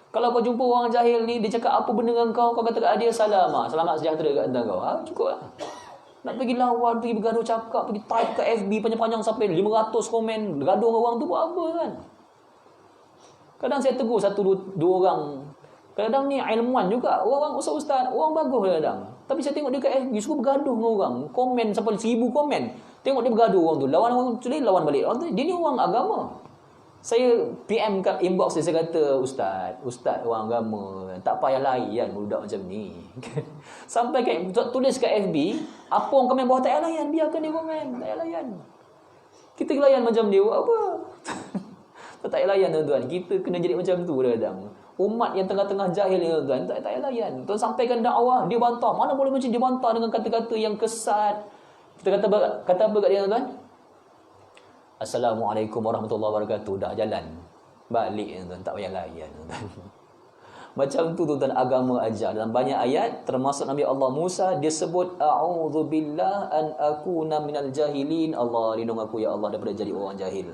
Kalau kau jumpa orang jahil ni, dia cakap apa benda dengan kau kata kat dia salama. Selamat sejahtera kat atas kau. Cukuplah. Nak pergi lawan, pergi bergaduh cakap, pergi type ke FB panjang-panjang sampai 500 komen, gaduh dengan orang tu buat apa kan? Kadang saya tegur dua orang. Kadang ni ilmuwan juga. Orang ustaz, orang bagus kadang. Tapi saya tengok dia kat FB suka bergaduh dengan orang. Komen sampai 1000 komen. Tengok dia bergaduh orang tu. Lawan orang tu, lawan balik. Orang tu, dia ni orang agama. Saya PM kat inbox saya kata, Ustaz orang agama, tak payah layan budak macam ni. Sampai tulis kat FB, apa orang komen bawah tak payah layan, biarkan dia komen, tak payah layan. Kita layan macam dia, buat apa? Tak payah layan tuan-tuan. Kita kena jadi macam tu kadang. Umat yang tengah-tengah jahil ni tuan-tuan, tak payah layan. Tuan sampaikan dakwah, dia bantah. Mana boleh macam dia bantah dengan kata-kata yang kesat. Kita kata apa kat dia tuan-tuan? Assalamualaikum warahmatullahi wabarakatuh. Dah jalan. Balik tuan-tuan, tak payah layan tuan-tuan. Macam tu tuan-tuan agama ajar. Dalam banyak ayat, termasuk Nabi Allah Musa, dia sebut a'udzubillah an akuna minal jahilin. Allah lindung aku ya Allah daripada jadi orang jahil.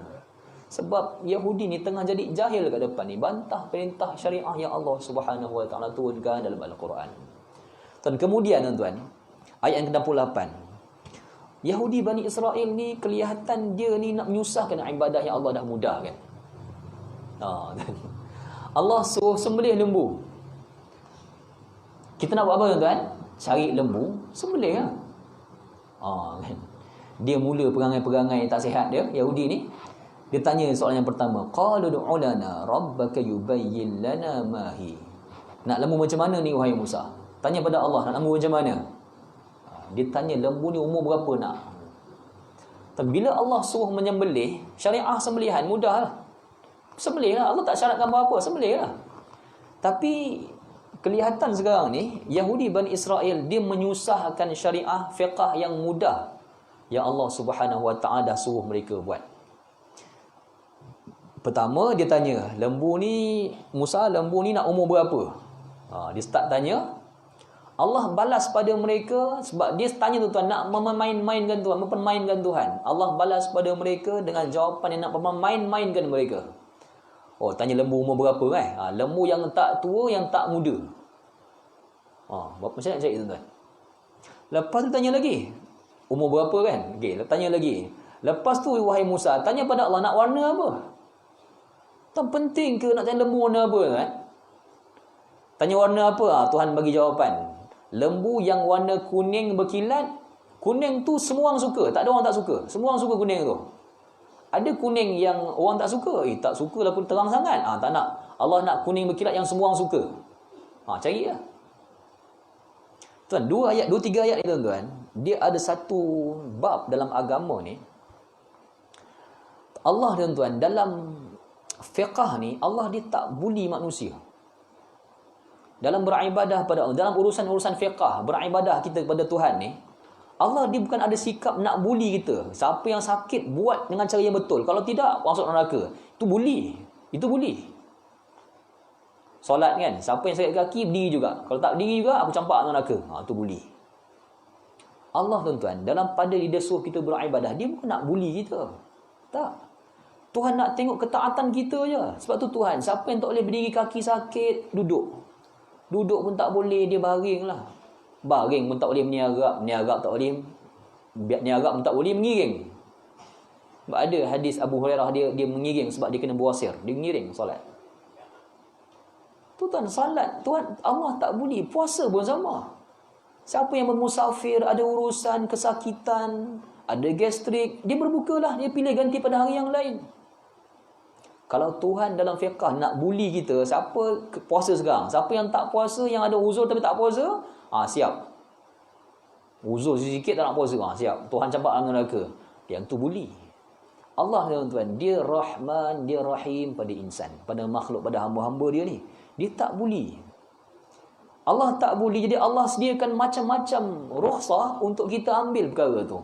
Sebab Yahudi ni tengah jadi jahil kat depan ni, bantah perintah syariah yang Allah Subhanahu wa taala turunkan dalam Al-Quran. Dan kemudian tuan-tuan, ayat yang ke-68. Yahudi Bani Israel ni kelihatan dia ni nak menyusahkan ibadah yang Allah dah mudahkan. Allah suruh sembelih lembu. Kita nak buat apa tuan-tuan? Cari lembu, sembelih lah. Kan? Dia mula perangai-perangai tak sihat dia, Yahudi ni. Dia tanya soalan yang pertama, qalu du'u lana rabbaka yubayyin lana ma hi. Nak lembu macam mana ni wahai Musa? Tanya pada Allah, nak lembu macam mana? Dia tanya lembu ni umur berapa nak? Tapi bila Allah suruh menyembelih, syariah sembelihan mudahlah. Sembelihlah, Allah tak syaratkan berapa, sembelihlah. Tapi kelihatan sekarang ni Yahudi Bani Israel dia menyusahkan syariah fiqh yang mudah yang Allah Subhanahu wa taala suruh mereka buat. Pertama dia tanya, lembu ni Musa, lembu ni nak umur berapa? Dia start tanya. Allah balas pada mereka sebab dia tanya tuan-tuan nak memain-mainkan Tuhan, mempermainkan Tuhan. Allah balas pada mereka dengan jawapan yang nak memain-mainkan mereka. Tanya lembu umur berapa lembu yang tak tua, yang tak muda. Macam mana nak cari tuan-tuan? Lepas tu tanya lagi, umur berapa kan? Okey, tanya lagi. Lepas tu wahai Musa, tanya pada Allah nak warna apa? Tak penting ke nak tanya lembu warna apa kan? Tanya warna apa? Tuhan bagi jawapan. Lembu yang warna kuning berkilat. Kuning tu semua orang suka, tak ada orang tak suka. Semua orang suka kuning tu. Ada kuning yang orang tak suka. Tak suka lah pun terang sangat. Tak nak. Allah nak kuning berkilat yang semua orang suka. Carilah. Tuan, 2 3 ayat ni tuan-tuan, dia ada satu bab dalam agama ni. Allah tuan-tuan dalam fiqh ni, Allah dia tak buli manusia. Dalam beribadah pada Allah, dalam urusan-urusan fiqh, beribadah kita kepada Tuhan ni, Allah dia bukan ada sikap nak buli kita. Siapa yang sakit buat dengan cara yang betul. Kalau tidak, masuk neraka. Itu buli. Itu buli. Solat kan, siapa yang sakit kaki berdiri juga. Kalau tak berdiri juga, aku campak neraka. Itu buli. Allah tuan-tuan, dalam pada dia suruh kita beribadah, dia bukan nak buli kita. Tak. Tuhan nak tengok ketaatan kita je. Sebab tu Tuhan, siapa yang tak boleh berdiri kaki sakit, duduk. Duduk pun tak boleh, dia baring lah. Baring pun tak boleh meniarap tak boleh. Niarap pun tak boleh mengiring. Sebab ada hadis Abu Hurairah, dia mengiring sebab dia kena buasir. Dia mengiring solat. Tuan, salat, Tuhan, Allah tak boleh. Puasa pun sama. Siapa yang bermusafir, ada urusan, kesakitan, ada gastrik, dia berbukalah, dia pilih ganti pada hari yang lain. Kalau Tuhan dalam fiqh nak buli kita, siapa puasa sekarang, siapa yang tak puasa, yang ada uzur tapi tak puasa, siap. Uzur sikit tak nak puasa, siap. Tuhan campak dengan neraka. Yang tu buli. Allah tuan-tuan, dia Rahman, dia Rahim pada insan, pada makhluk, pada hamba-hamba dia ni. Dia tak buli. Allah tak buli, jadi Allah sediakan macam-macam rukhsah untuk kita ambil perkara tu.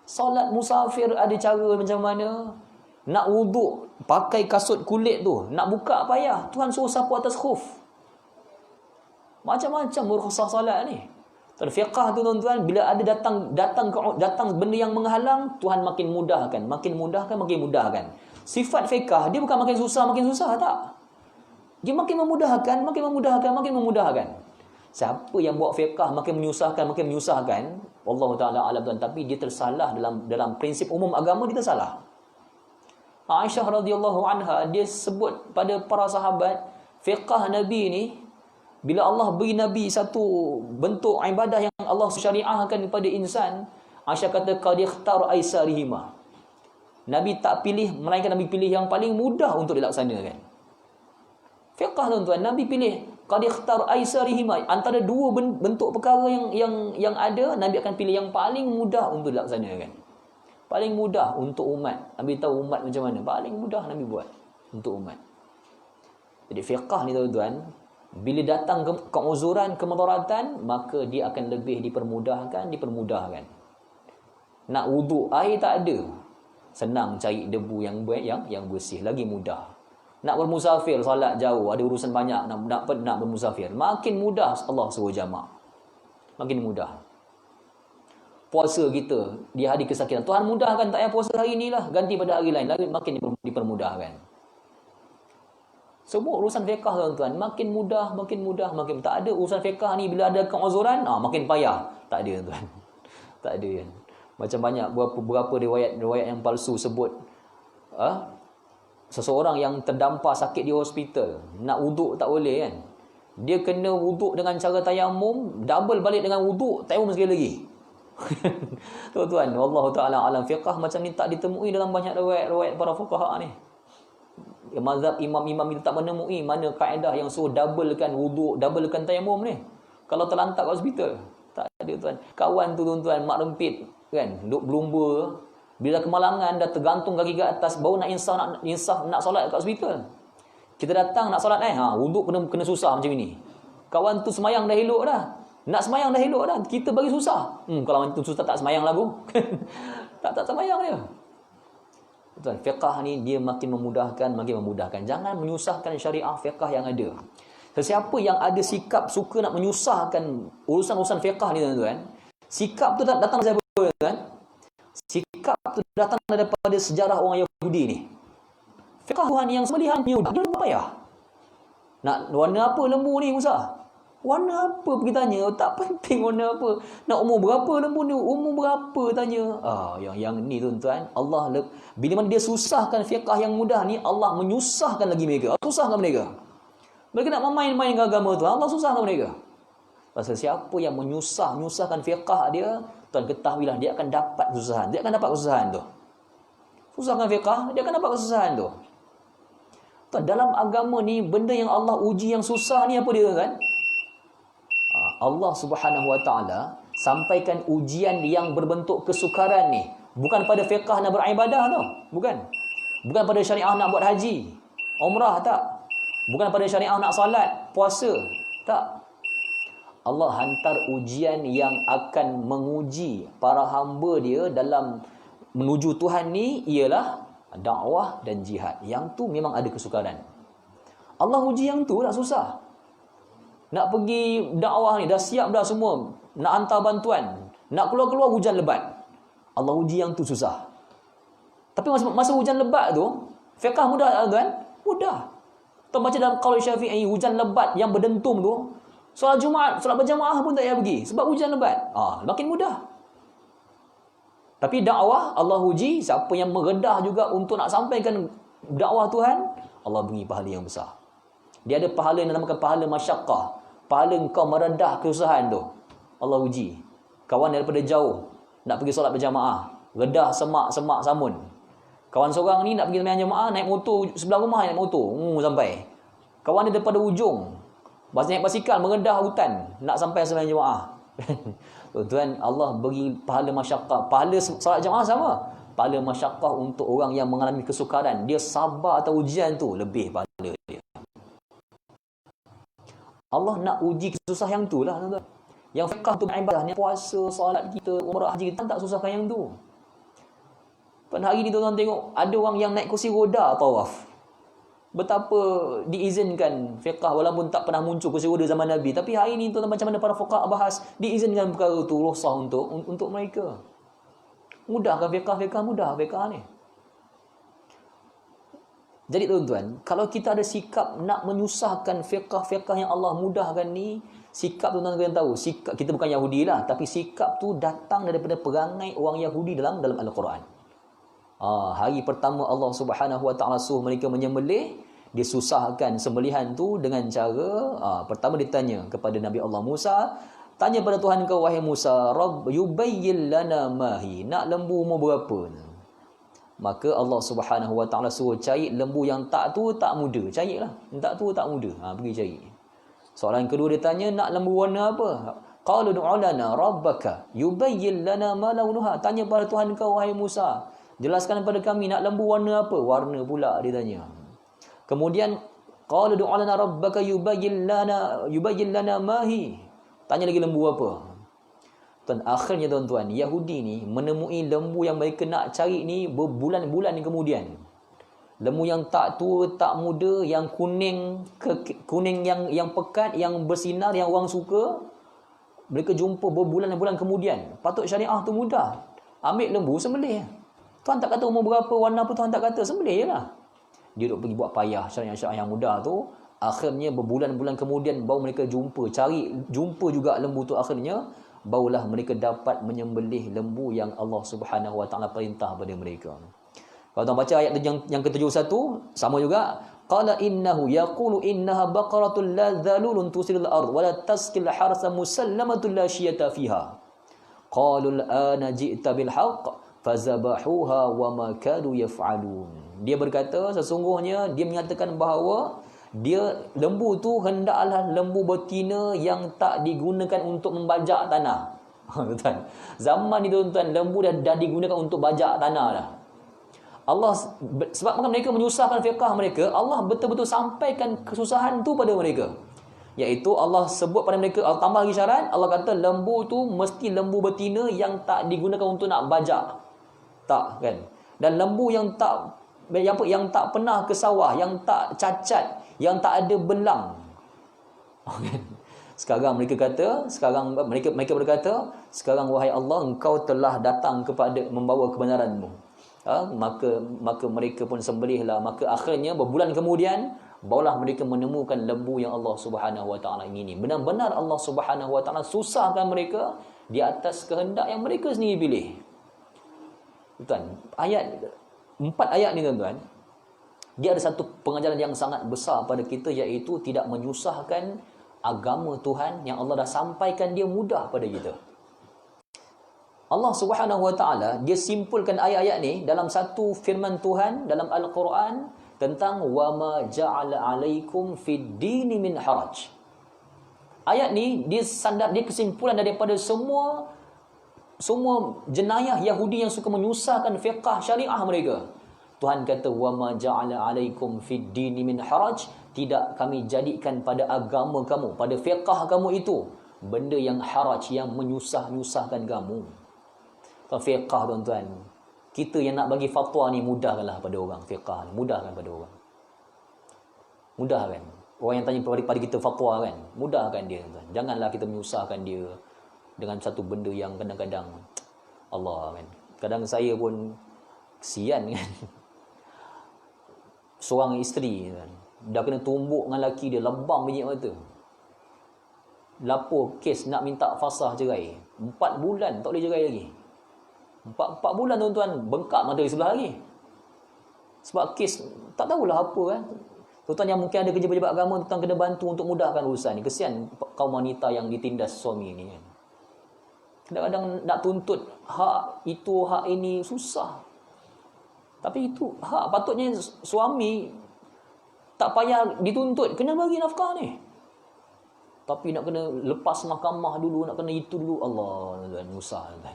Solat musafir ada cara macam mana. Nak wuduk pakai kasut kulit tu, nak buka payah, Tuhan suruh sapu atas khuf. Macam-macam rukhsah solat ni. Dan fiqh tu tuan-tuan, bila ada datang benda yang menghalang, Tuhan makin mudahkan. Sifat fiqh dia bukan makin susah tak. Dia makin memudahkan. Siapa yang buat fiqh makin menyusahkan, Allah Taala alam tuan, tapi dia tersalah dalam prinsip umum agama, dia tersalah. Aisyah radhiyallahu anha dia sebut pada para sahabat, fiqh Nabi ni, bila Allah beri Nabi satu bentuk ibadah yang Allah syariahkan kepada insan, Aisyah kata qad ikhtar aisarihima. Nabi tak pilih, melainkan Nabi pilih yang paling mudah untuk dilaksanakan. Fiqh tuan-tuan, Nabi pilih qad ikhtar aisarihima, antara dua bentuk perkara yang ada, Nabi akan pilih yang paling mudah untuk dilaksanakan. Paling mudah untuk umat. Nabi tahu umat macam mana, paling mudah Nabi buat untuk umat. Jadi fiqh ni tuan-tuan, bila datang keuzuran, kemudaratan, maka dia akan lebih dipermudahkan. Nak wuduk air tak ada, senang cari debu yang bersih, lagi mudah. Nak bermusafir, solat jauh, ada urusan banyak, nak bermusafir, makin mudah Allah suruh jamak. Makin mudah. Puasa kita di hari kesakitan, Tuhan mudahkan, tak payah puasa hari ni lah, ganti pada hari lain, lagi makin dipermudahkan. Semua urusan fiqh tuan-tuan, makin mudah. Tak ada urusan fiqh ni bila ada keuzuran, makin payah. Tak ada tuan. Tak ada kan. Macam banyak berapa riwayat yang palsu sebut seseorang yang terdampar sakit di hospital, nak wuduk tak boleh kan. Dia kena wuduk dengan cara tayamum, double balik dengan wuduk, tayamum sekali lagi. Tuan-tuan, wallahu taala alam, fiqh macam ni tak ditemui dalam banyak riwayat para fuqaha ni. Mazhab imam-imam itu tak menemui mana kaedah yang suruh doublekan wuduk, doublekan tayamum ni. Kalau terlantak kat hospital, tak ada tuan. Kawan tu tuan-tuan, mak rempit kan, duk berlumba, bila kemalangan dah tergantung kaki ke atas, baru nak insaf nak solat kat hospital. Kita datang nak solat wuduk kena susah macam ini. Kawan tu semayang dah elok dah. Nak semayang dah elok dah, kita bagi susah. Kalau itu susah tak semayang lagu. tak semayang dia. Tuan, fiqh ni dia makin memudahkan. Jangan menyusahkan syariah fiqh yang ada. Sesiapa yang ada sikap suka nak menyusahkan urusan-urusan fiqh ni tuan-tuan, sikap tu datang dari siapa tuan? Sikap tu datang daripada sejarah orang Yahudi ni. Fiqh Tuhan yang sembelihan dia apa ya? Nak warna apa lembu ni Musa? Warna apa pergi tanya, tak penting warna apa. Nak umur berapa lembu ni, umur berapa tanya. Yang ni tuan-tuan, Allah bila mana dia susahkan fiqh yang mudah ni, Allah menyusahkan lagi mereka. Susahkan mereka. Mereka nak main-main ke agama tu, Allah susahkan mereka. Pasal siapa yang menyusahkan fiqh dia, tuan ketahuilah dia akan dapat kesusahan. Dia akan dapat kesusahan tu. Susahkan fiqh, dia akan dapat kesusahan tu. Tuan, dalam agama ni, benda yang Allah uji yang susah ni apa dia kan? Allah Subhanahu Wa Taala sampaikan ujian yang berbentuk kesukaran ni bukan pada fiqh nak beribadah tau, bukan pada syariah nak buat haji, umrah, tak, bukan pada syariah nak solat, puasa, tak. Allah hantar ujian yang akan menguji para hamba dia dalam menuju Tuhan ni, ialah dakwah dan jihad. Yang tu memang ada kesukaran. Allah uji yang tu lah susah. Nak pergi dakwah ni, dah siap dah semua. Nak hantar bantuan. Nak keluar-keluar hujan lebat. Allah uji yang tu susah. Tapi masa hujan lebat tu, fiqh mudah tak tuan? Mudah. Tuan baca dalam qaul Syafi'i, hujan lebat yang berdentum tu, solat Jumaat, solat berjamaah pun tak payah pergi. Sebab hujan lebat. Makin mudah. Tapi dakwah, Allah uji siapa yang meredah juga untuk nak sampaikan dakwah Tuhan, Allah beri pahala yang besar. Dia ada pahala yang dinamakan pahala masyaqqah. Pahala kau meredah kesusahan tu, Allah uji. Kawan daripada jauh nak pergi solat berjamaah, redah semak samun. Kawan seorang ni nak pergi sembahyang jamaah, naik motor sebelah rumah, naik motor sampai. Kawan dia daripada ujung, naik basikal meredah hutan nak sampai sembahyang jamaah. Tuan, Allah bagi pahala masyaqqah. Pahala solat jamaah sama, pahala masyaqqah untuk orang yang mengalami kesukaran, dia sabar atas ujian tu, lebih pahala dia. Allah nak uji kesusah yang tu lah tuan-tuan. Yang fiqh tu ibadah ni, puasa, solat kita, umrah, haji kita tak susahkan yang tu. Pada hari ni tuan-tuan tengok, ada orang yang naik kursi roda tawaf. Betapa diizinkan fiqh walaupun tak pernah muncul kursi roda zaman Nabi. Tapi hari ni tuan-tuan macam mana para fuqaha bahas, diizinkan perkara tu, rukhsah untuk mereka. Mudah kan fiqh mudah fiqh ni. Jadi tuan-tuan, kalau kita ada sikap nak menyusahkan fiqh yang Allah mudahkan ni, sikap tuan-tuan kena tahu, sikap kita bukan Yahudi lah, tapi sikap tu datang daripada perangai orang Yahudi dalam Al-Quran. Hari pertama Allah Subhanahu Wa Taala suruh mereka menyembelih, dia susahkan sembelihan tu dengan cara pertama ditanya kepada Nabi Allah Musa, tanya pada Tuhan kau wahai Musa, Rabb yubayyin lana mahi, nak lembu umur berapa? Maka Allah Subhanahu Wa Taala suruh cari lembu yang tak tua tak muda. Carilah. Tak tua tak muda. Pergi cari. Soalan kedua dia tanya, nak lembu warna apa? Qalu du'a lana rabbaka yubayyin lana ma launuha. Tanya pada Tuhan kau wahai Musa, jelaskan kepada kami nak lembu warna apa? Warna pula dia tanya. Kemudian qalu du'a lana rabbaka yubayyin lana ma hi. Tanya lagi lembu apa? Akhirnya tuan-tuan, Yahudi ni menemui lembu yang mereka nak cari ni berbulan-bulan kemudian. Lembu yang tak tua, tak muda, yang kuning, kuning yang pekat, yang bersinar, yang orang suka. Mereka jumpa berbulan-bulan kemudian. Patut syariah tu mudah. Ambil lembu, sembelih. Tuhan tak kata umur berapa, warna apa, Tuhan tak kata, sembelih je lah. Dia duduk pergi buat payah syariah-syariah yang mudah tu. Akhirnya berbulan-bulan kemudian baru mereka jumpa juga lembu tu akhirnya. Barulah mereka dapat menyembelih lembu yang Allah Subhanahu Wa Taala perintah pada mereka. Kalau tuan baca ayat yang ke-71, sama juga. Qala innahu yaqulu innaha baqaratun la dhalulun tusilul ard wa la taskil harsa musallamatun la syiyata fiha. Qalu al-ana ji'ta bil haqq fazabahuha wa ma kadu yaf'alun. Dia berkata sesungguhnya dia menyatakan bahawa lembu tu hendaklah lembu betina yang tak digunakan untuk membajak tanah. Tuan, zaman ni tuan-tuan, lembu dah digunakan untuk bajak tanah dah. Allah sebab mereka menyusahkan fiqah mereka, Allah betul-betul sampaikan kesusahan tu pada mereka. Iaitu Allah sebut pada mereka, Allah tambah lagi syarat, Allah kata lembu tu mesti lembu betina yang tak digunakan untuk nak bajak. Tak kan? Dan lembu yang tak pernah ke sawah, yang tak cacat, yang tak ada belang. Sekarang mereka berkata, sekarang wahai Allah, engkau telah datang membawa kebenaranmu. Maka mereka pun sembelihlah. Maka akhirnya berbulan kemudian barulah mereka menemukan lembu yang Allah Subhanahu Wa Taala ingini. Benar-benar Allah Subhanahu Wa Taala susahkan mereka di atas kehendak yang mereka sendiri pilih. Tuan, 4 ayat ni tuan-tuan, dia ada satu pengajaran yang sangat besar pada kita, iaitu tidak menyusahkan agama Tuhan yang Allah dah sampaikan dia mudah pada kita. Allah Subhanahu Wa Taala dia simpulkan ayat-ayat ni dalam satu firman Tuhan dalam Al-Quran tentang wa ma ja'ala 'alaikum fid dini min haraj. Ayat ni dia kesimpulan daripada semua jenayah Yahudi yang suka menyusahkan fiqh syariah mereka. Tuhan kata wa ma ja'ala 'alaikum fid dini min haraj, tidak kami jadikan pada agama kamu, pada fiqh kamu itu benda yang haraj, yang menyusah-nyusahkan kamu. Fiqh tuan-tuan, kita yang nak bagi fatwa ni mudahkanlah pada orang. Fiqh ni mudahkan pada orang. Mudah kan? Orang yang tanya pada kita fatwa kan, mudahkan dia tuan. Janganlah kita menyusahkan dia dengan satu benda yang kadang-kadang Allah kan. Kadang saya pun kesian kan. Seorang isteri kan, dah kena tumbuk dengan lelaki dia, lebam biji mata. Lapor kes nak minta fasah cerai. 4 bulan tak boleh cerai lagi. 4 bulan tuan-tuan, bengkak mata di sebelah lagi. Sebab kes tak tahulah apa kan. Tuan-tuan yang mungkin ada kerja pejabat agama, tuan kena bantu untuk mudahkan urusan ni. Kesian kaum wanita yang ditindas suami ni kan. Kadang-kadang nak tuntut hak itu, hak ini susah. Tapi itu hak, patutnya suami tak payah dituntut, kena bagi nafkah ni. Tapi nak kena lepas mahkamah dulu, nak kena itu dulu. Allah, susah kan.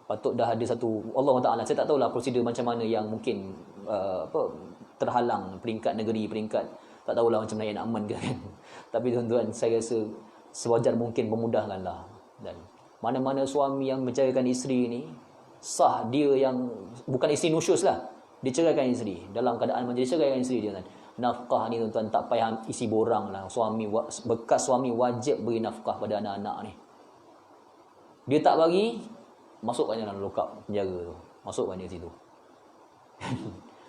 Patut dah ada satu, Allah Ta'ala, saya tak tahulah prosedur macam mana yang mungkin terhalang peringkat negeri, peringkat tak tahulah macam mana nak amankan kan. Tapi tuan-tuan, saya rasa sewajar mungkin pemudahkanlah. Dan mana-mana suami yang menceraikan isteri ni, sah dia yang bukan isteri nusyus lah, dia ceraikan isteri dalam keadaan menjadi ceraikan isteri dia kan. Nafkah ni tuan-tuan tak payah isi borang lah. Bekas suami wajib beri nafkah pada anak-anak ni. Dia tak bagi, masukkan dalam lokap penjara tu, masukkan dia situ.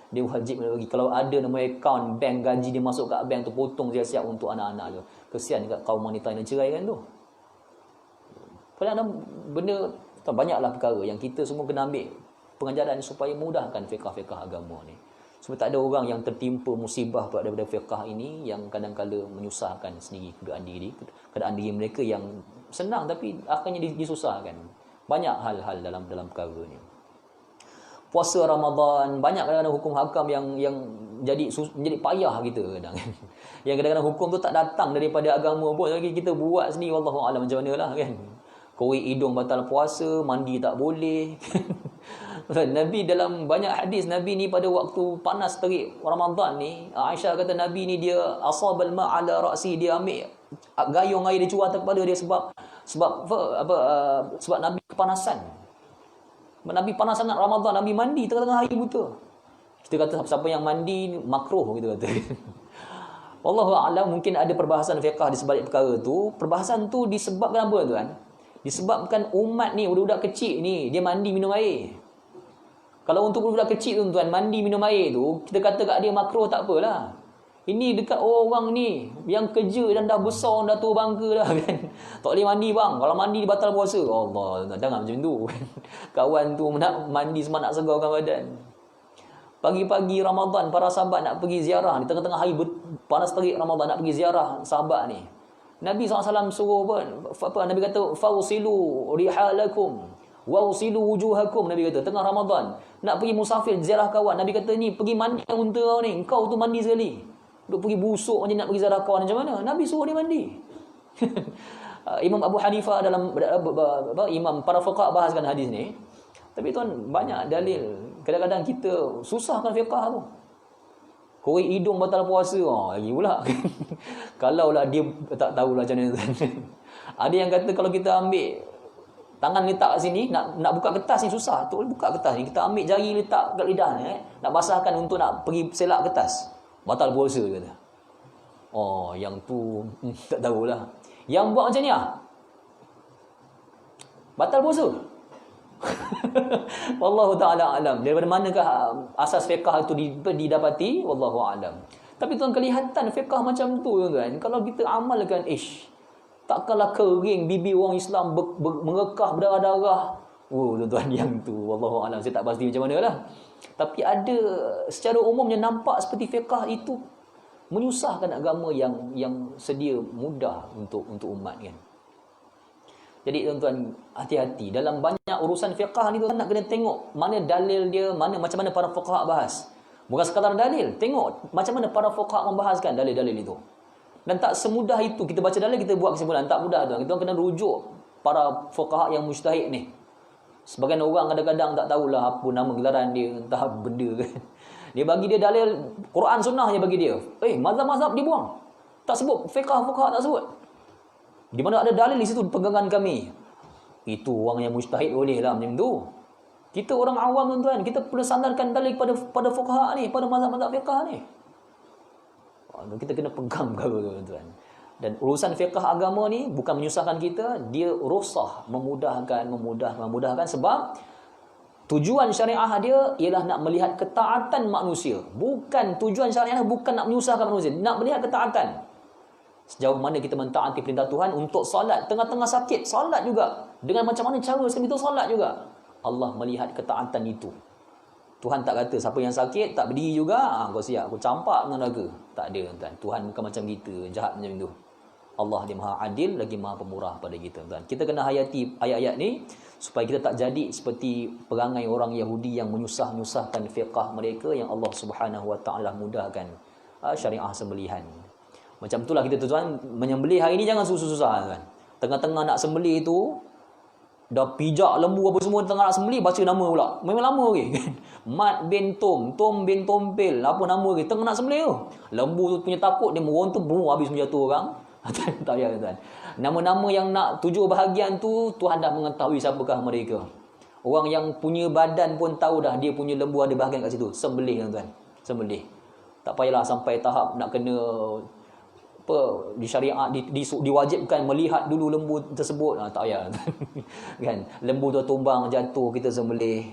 Dia wajib bagi. Kalau ada nama akaun bank, gaji dia masuk kat bank tu, potong siap-siap untuk anak-anak tu. Kesian dekat kaum wanita yang ceraikan tu. Padahal benda banyaklah perkara yang kita semua kena ambil pengajaran supaya mudahkan fiqh-fiqh agama ni. Sebab tak ada orang yang tertimpa musibah daripada fiqh ini yang kadang-kala menyusahkan sendiri keadaan diri mereka yang senang tapi akhirnya disusahkan. Banyak hal-hal dalam perkara ni. puasa Ramadan, banyak kadang-kadang hukum hakam yang jadi payah kita kadang. Yang kadang-kadang hukum tu tak datang daripada agama pun, lagi kita buat sendiri, wallahu alam macam manalah kan. Korek hidung batal puasa, mandi tak boleh. Nabi dalam banyak hadis, Nabi ni pada waktu panas terik Ramadan ni, Aisyah kata Nabi ni dia asabal ma' ala ra'si, dia ambil gayung air dia curah atas kepala dia sebab sebab Nabi kepanasan. Nabi panas sangat Ramadan, Nabi mandi tengah-tengah hari buta. Kita kata siapa yang mandi makruh, kita kata. Wallahu a'lam, mungkin ada perbahasan fiqh di sebalik perkara tu. Perbahasan tu disebabkan apa tuan? Disebabkan umat ni, budak-budak kecil ni, dia mandi minum air. Kalau untuk budak kecil tuan-tuan, mandi minum air tu, kita kata kat dia makruh tak apalah. Ini dekat orang ni yang kerja dan dah besar, dah tua bangka dah kan. Tak boleh mandi bang. Kalau mandi dia batal puasa. Allah, jangan macam tu. Kawan tu nak mandi semua nak segarkan badan. Pagi-pagi Ramadan, para sahabat nak pergi ziarah. Di tengah-tengah hari panas terik Ramadan, nak pergi ziarah sahabat ni. Nabi SAW suruh apa? Nabi kata, fausilu rihalakum wausilu wujuhakum. Nabi kata, tengah Ramadan nak pergi musafir ziarah kawan, Nabi kata ni pergi mandi unta kau ni, kau tu mandi sekali. Duk pergi busuk macam nak pergi ziarah kawan macam mana? Nabi suruh dia mandi. Imam Abu Hanifah dalam imam para fuqaha bahaskan hadis ni. Tapi tuan, banyak dalil. Kadang-kadang kita susahkan fiqh tu. Korek hidung batal puasa, lagi pula. Kalaulah dia tak tahulah macam mana tuan. Ada yang kata kalau kita ambil tangan letak kat sini, nak buka kertas ni susah. Tu buka kertas ni, kita ambil jari letak kat lidah ni, nak basahkan untuk nak pergi selak kertas, batal puasa kata. Oh, yang tu tak tahulah. Yang buat macam ni batal puasa. Wallahu ta'ala alam. Daripada manakah asas fiqh itu didapati, wallahu alam. Tapi tuan, kelihatan fiqh macam tu kan, kalau kita amalkan, takkanlah kering bibir orang Islam mengekah berdarah-darah. Oh tuan-tuan, yang tu wallahu alam, saya tak pasti macam mana lah. Tapi ada secara umumnya nampak seperti fiqh itu menyusahkan agama yang sedia mudah untuk umat kan. Jadi tuan-tuan, hati-hati dalam banyak urusan fiqh ni tuan, nak kena tengok mana dalil dia, macam mana para fuqaha bahas. Bukan sekadar dalil, tengok macam mana para fuqaha membahaskan dalil-dalil itu. Dan tak semudah itu kita baca dalil kita buat kesimpulan, tak mudah tuan. Kita kena rujuk para fuqaha yang mujtahid ni. Sebagian orang kadang-kadang tak tahulah apa nama gelaran dia, entah benda kan. Dia bagi dia dalil Quran sunnah je bagi dia. Mazhab-mazhab dia buang. Tak sebut fiqh fuqaha, tak sebut. Di mana ada dalil di situ pegangan kami. Itu orang yang mujtahid boleh lah macam tu. Kita orang awam tuan-tuan, kita perlu sandarkan dalil pada fuqaha ni, pada mazhab-mazhab fiqh ni. Kita kena pegang perkara tu tuan-tuan. Dan urusan fiqh agama ni bukan menyusahkan kita, dia rusah, memudahkan sebab tujuan syariah dia ialah nak melihat ketaatan manusia. Bukan tujuan syariah bukan nak menyusahkan manusia, nak melihat ketaatan. Sejauh mana kita mentaati perintah Tuhan untuk solat, tengah-tengah sakit solat juga, dengan macam mana cara sekarang itu solat juga. Allah melihat ketaatan itu. Tuhan tak kata siapa yang sakit tak berdiri juga, kau siap aku campak dengan neraka. Tak ada tuan. Tuhan bukan macam kita, jahat macam itu. Allah dia Maha Adil lagi Maha Pemurah pada kita tuan. Kita kena hayati ayat-ayat ni supaya kita tak jadi seperti perangai orang Yahudi yang menyusahkan fiqh mereka yang Allah Subhanahu Wa Taala mudahkan syariah sembelihan. Macam itulah kita tuan, menyembelih hari ni jangan susah-susah kan. Tengah-tengah nak sembelih tu dah pijak lembu apa semua, tengah nak sembelih baca nama pula. Memang lama lagi kan. Mat bin Tom bin Tompel, apa nama lagi tengah nak sembelih tu. Lembu tu punya takut dia merontok, habis menjatuh orang. Tak payah tuan. Nama-nama yang nak 7 bahagian tu Tuhan dah mengetahui siapakah mereka. Orang yang punya badan pun tahu dah dia punya lembu ada bahagian kat situ. Sembelih tuan. Sembelih. Tak payahlah sampai tahap nak kena di syariat diwajibkan melihat dulu lembu tersebut. Tak payah. Kan? Lembu tu tumbang jatuh kita sembelih.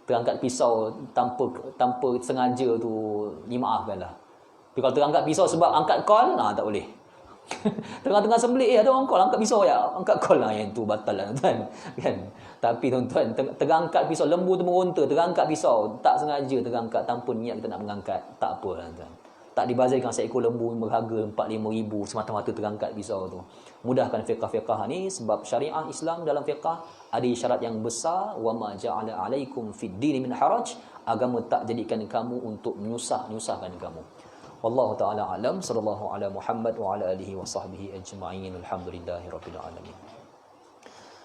Terangkat pisau tanpa sengaja tu dimaafkanlah. Tapi kalau terangkat pisau sebab angkat call, tak boleh. Tengah-tengah sembelih ada orang call angkat pisau angkat call yang tu batal lah tuan. Kan? Tapi tuan-tuan, terangkat pisau, lembu tu meronta, terangkat pisau, tak sengaja terangkat tanpa niat kita nak mengangkat, tak apa lah tuan. Tak dibazirkan seekor lembu berharga 4-5 ribu semata-mata terangkat pisau tu. Mudahkan fiqh-fiqh ni, sebab syariah Islam dalam fiqh ada syarat yang besar, wa ma ja'ala 'alaikum fid din min haraj, agama tak jadikan kamu untuk menyusahkan kamu. Wallahu taala alam, sallallahu ala Muhammad wa ala alihi wa sahbihi ajma'in. Alhamdulillahirabbil alamin.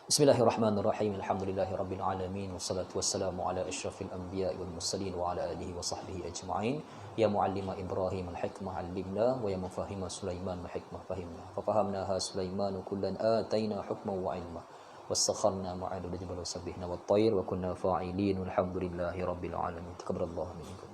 Bismillahirrahmanirrahim. Alhamdulillahirabbil alamin, wassalatu wassalamu ala asyrafil anbiya'i wal mursalin wa ala alihi wa sahbihi ajma'in. Ya muallima Ibrahim al-hikmah 'allimna, wa ya mufahhima Sulaiman al-hikmah fahimna. Fa fahamnaha Sulaiman kullan ataina hukman wa 'ilma. Wasakharna ma'al jabal sabbihna wat tayr wa kunna fa'ilin. Alhamdulillahirabbil alamin. Taqabbalallahu minkum.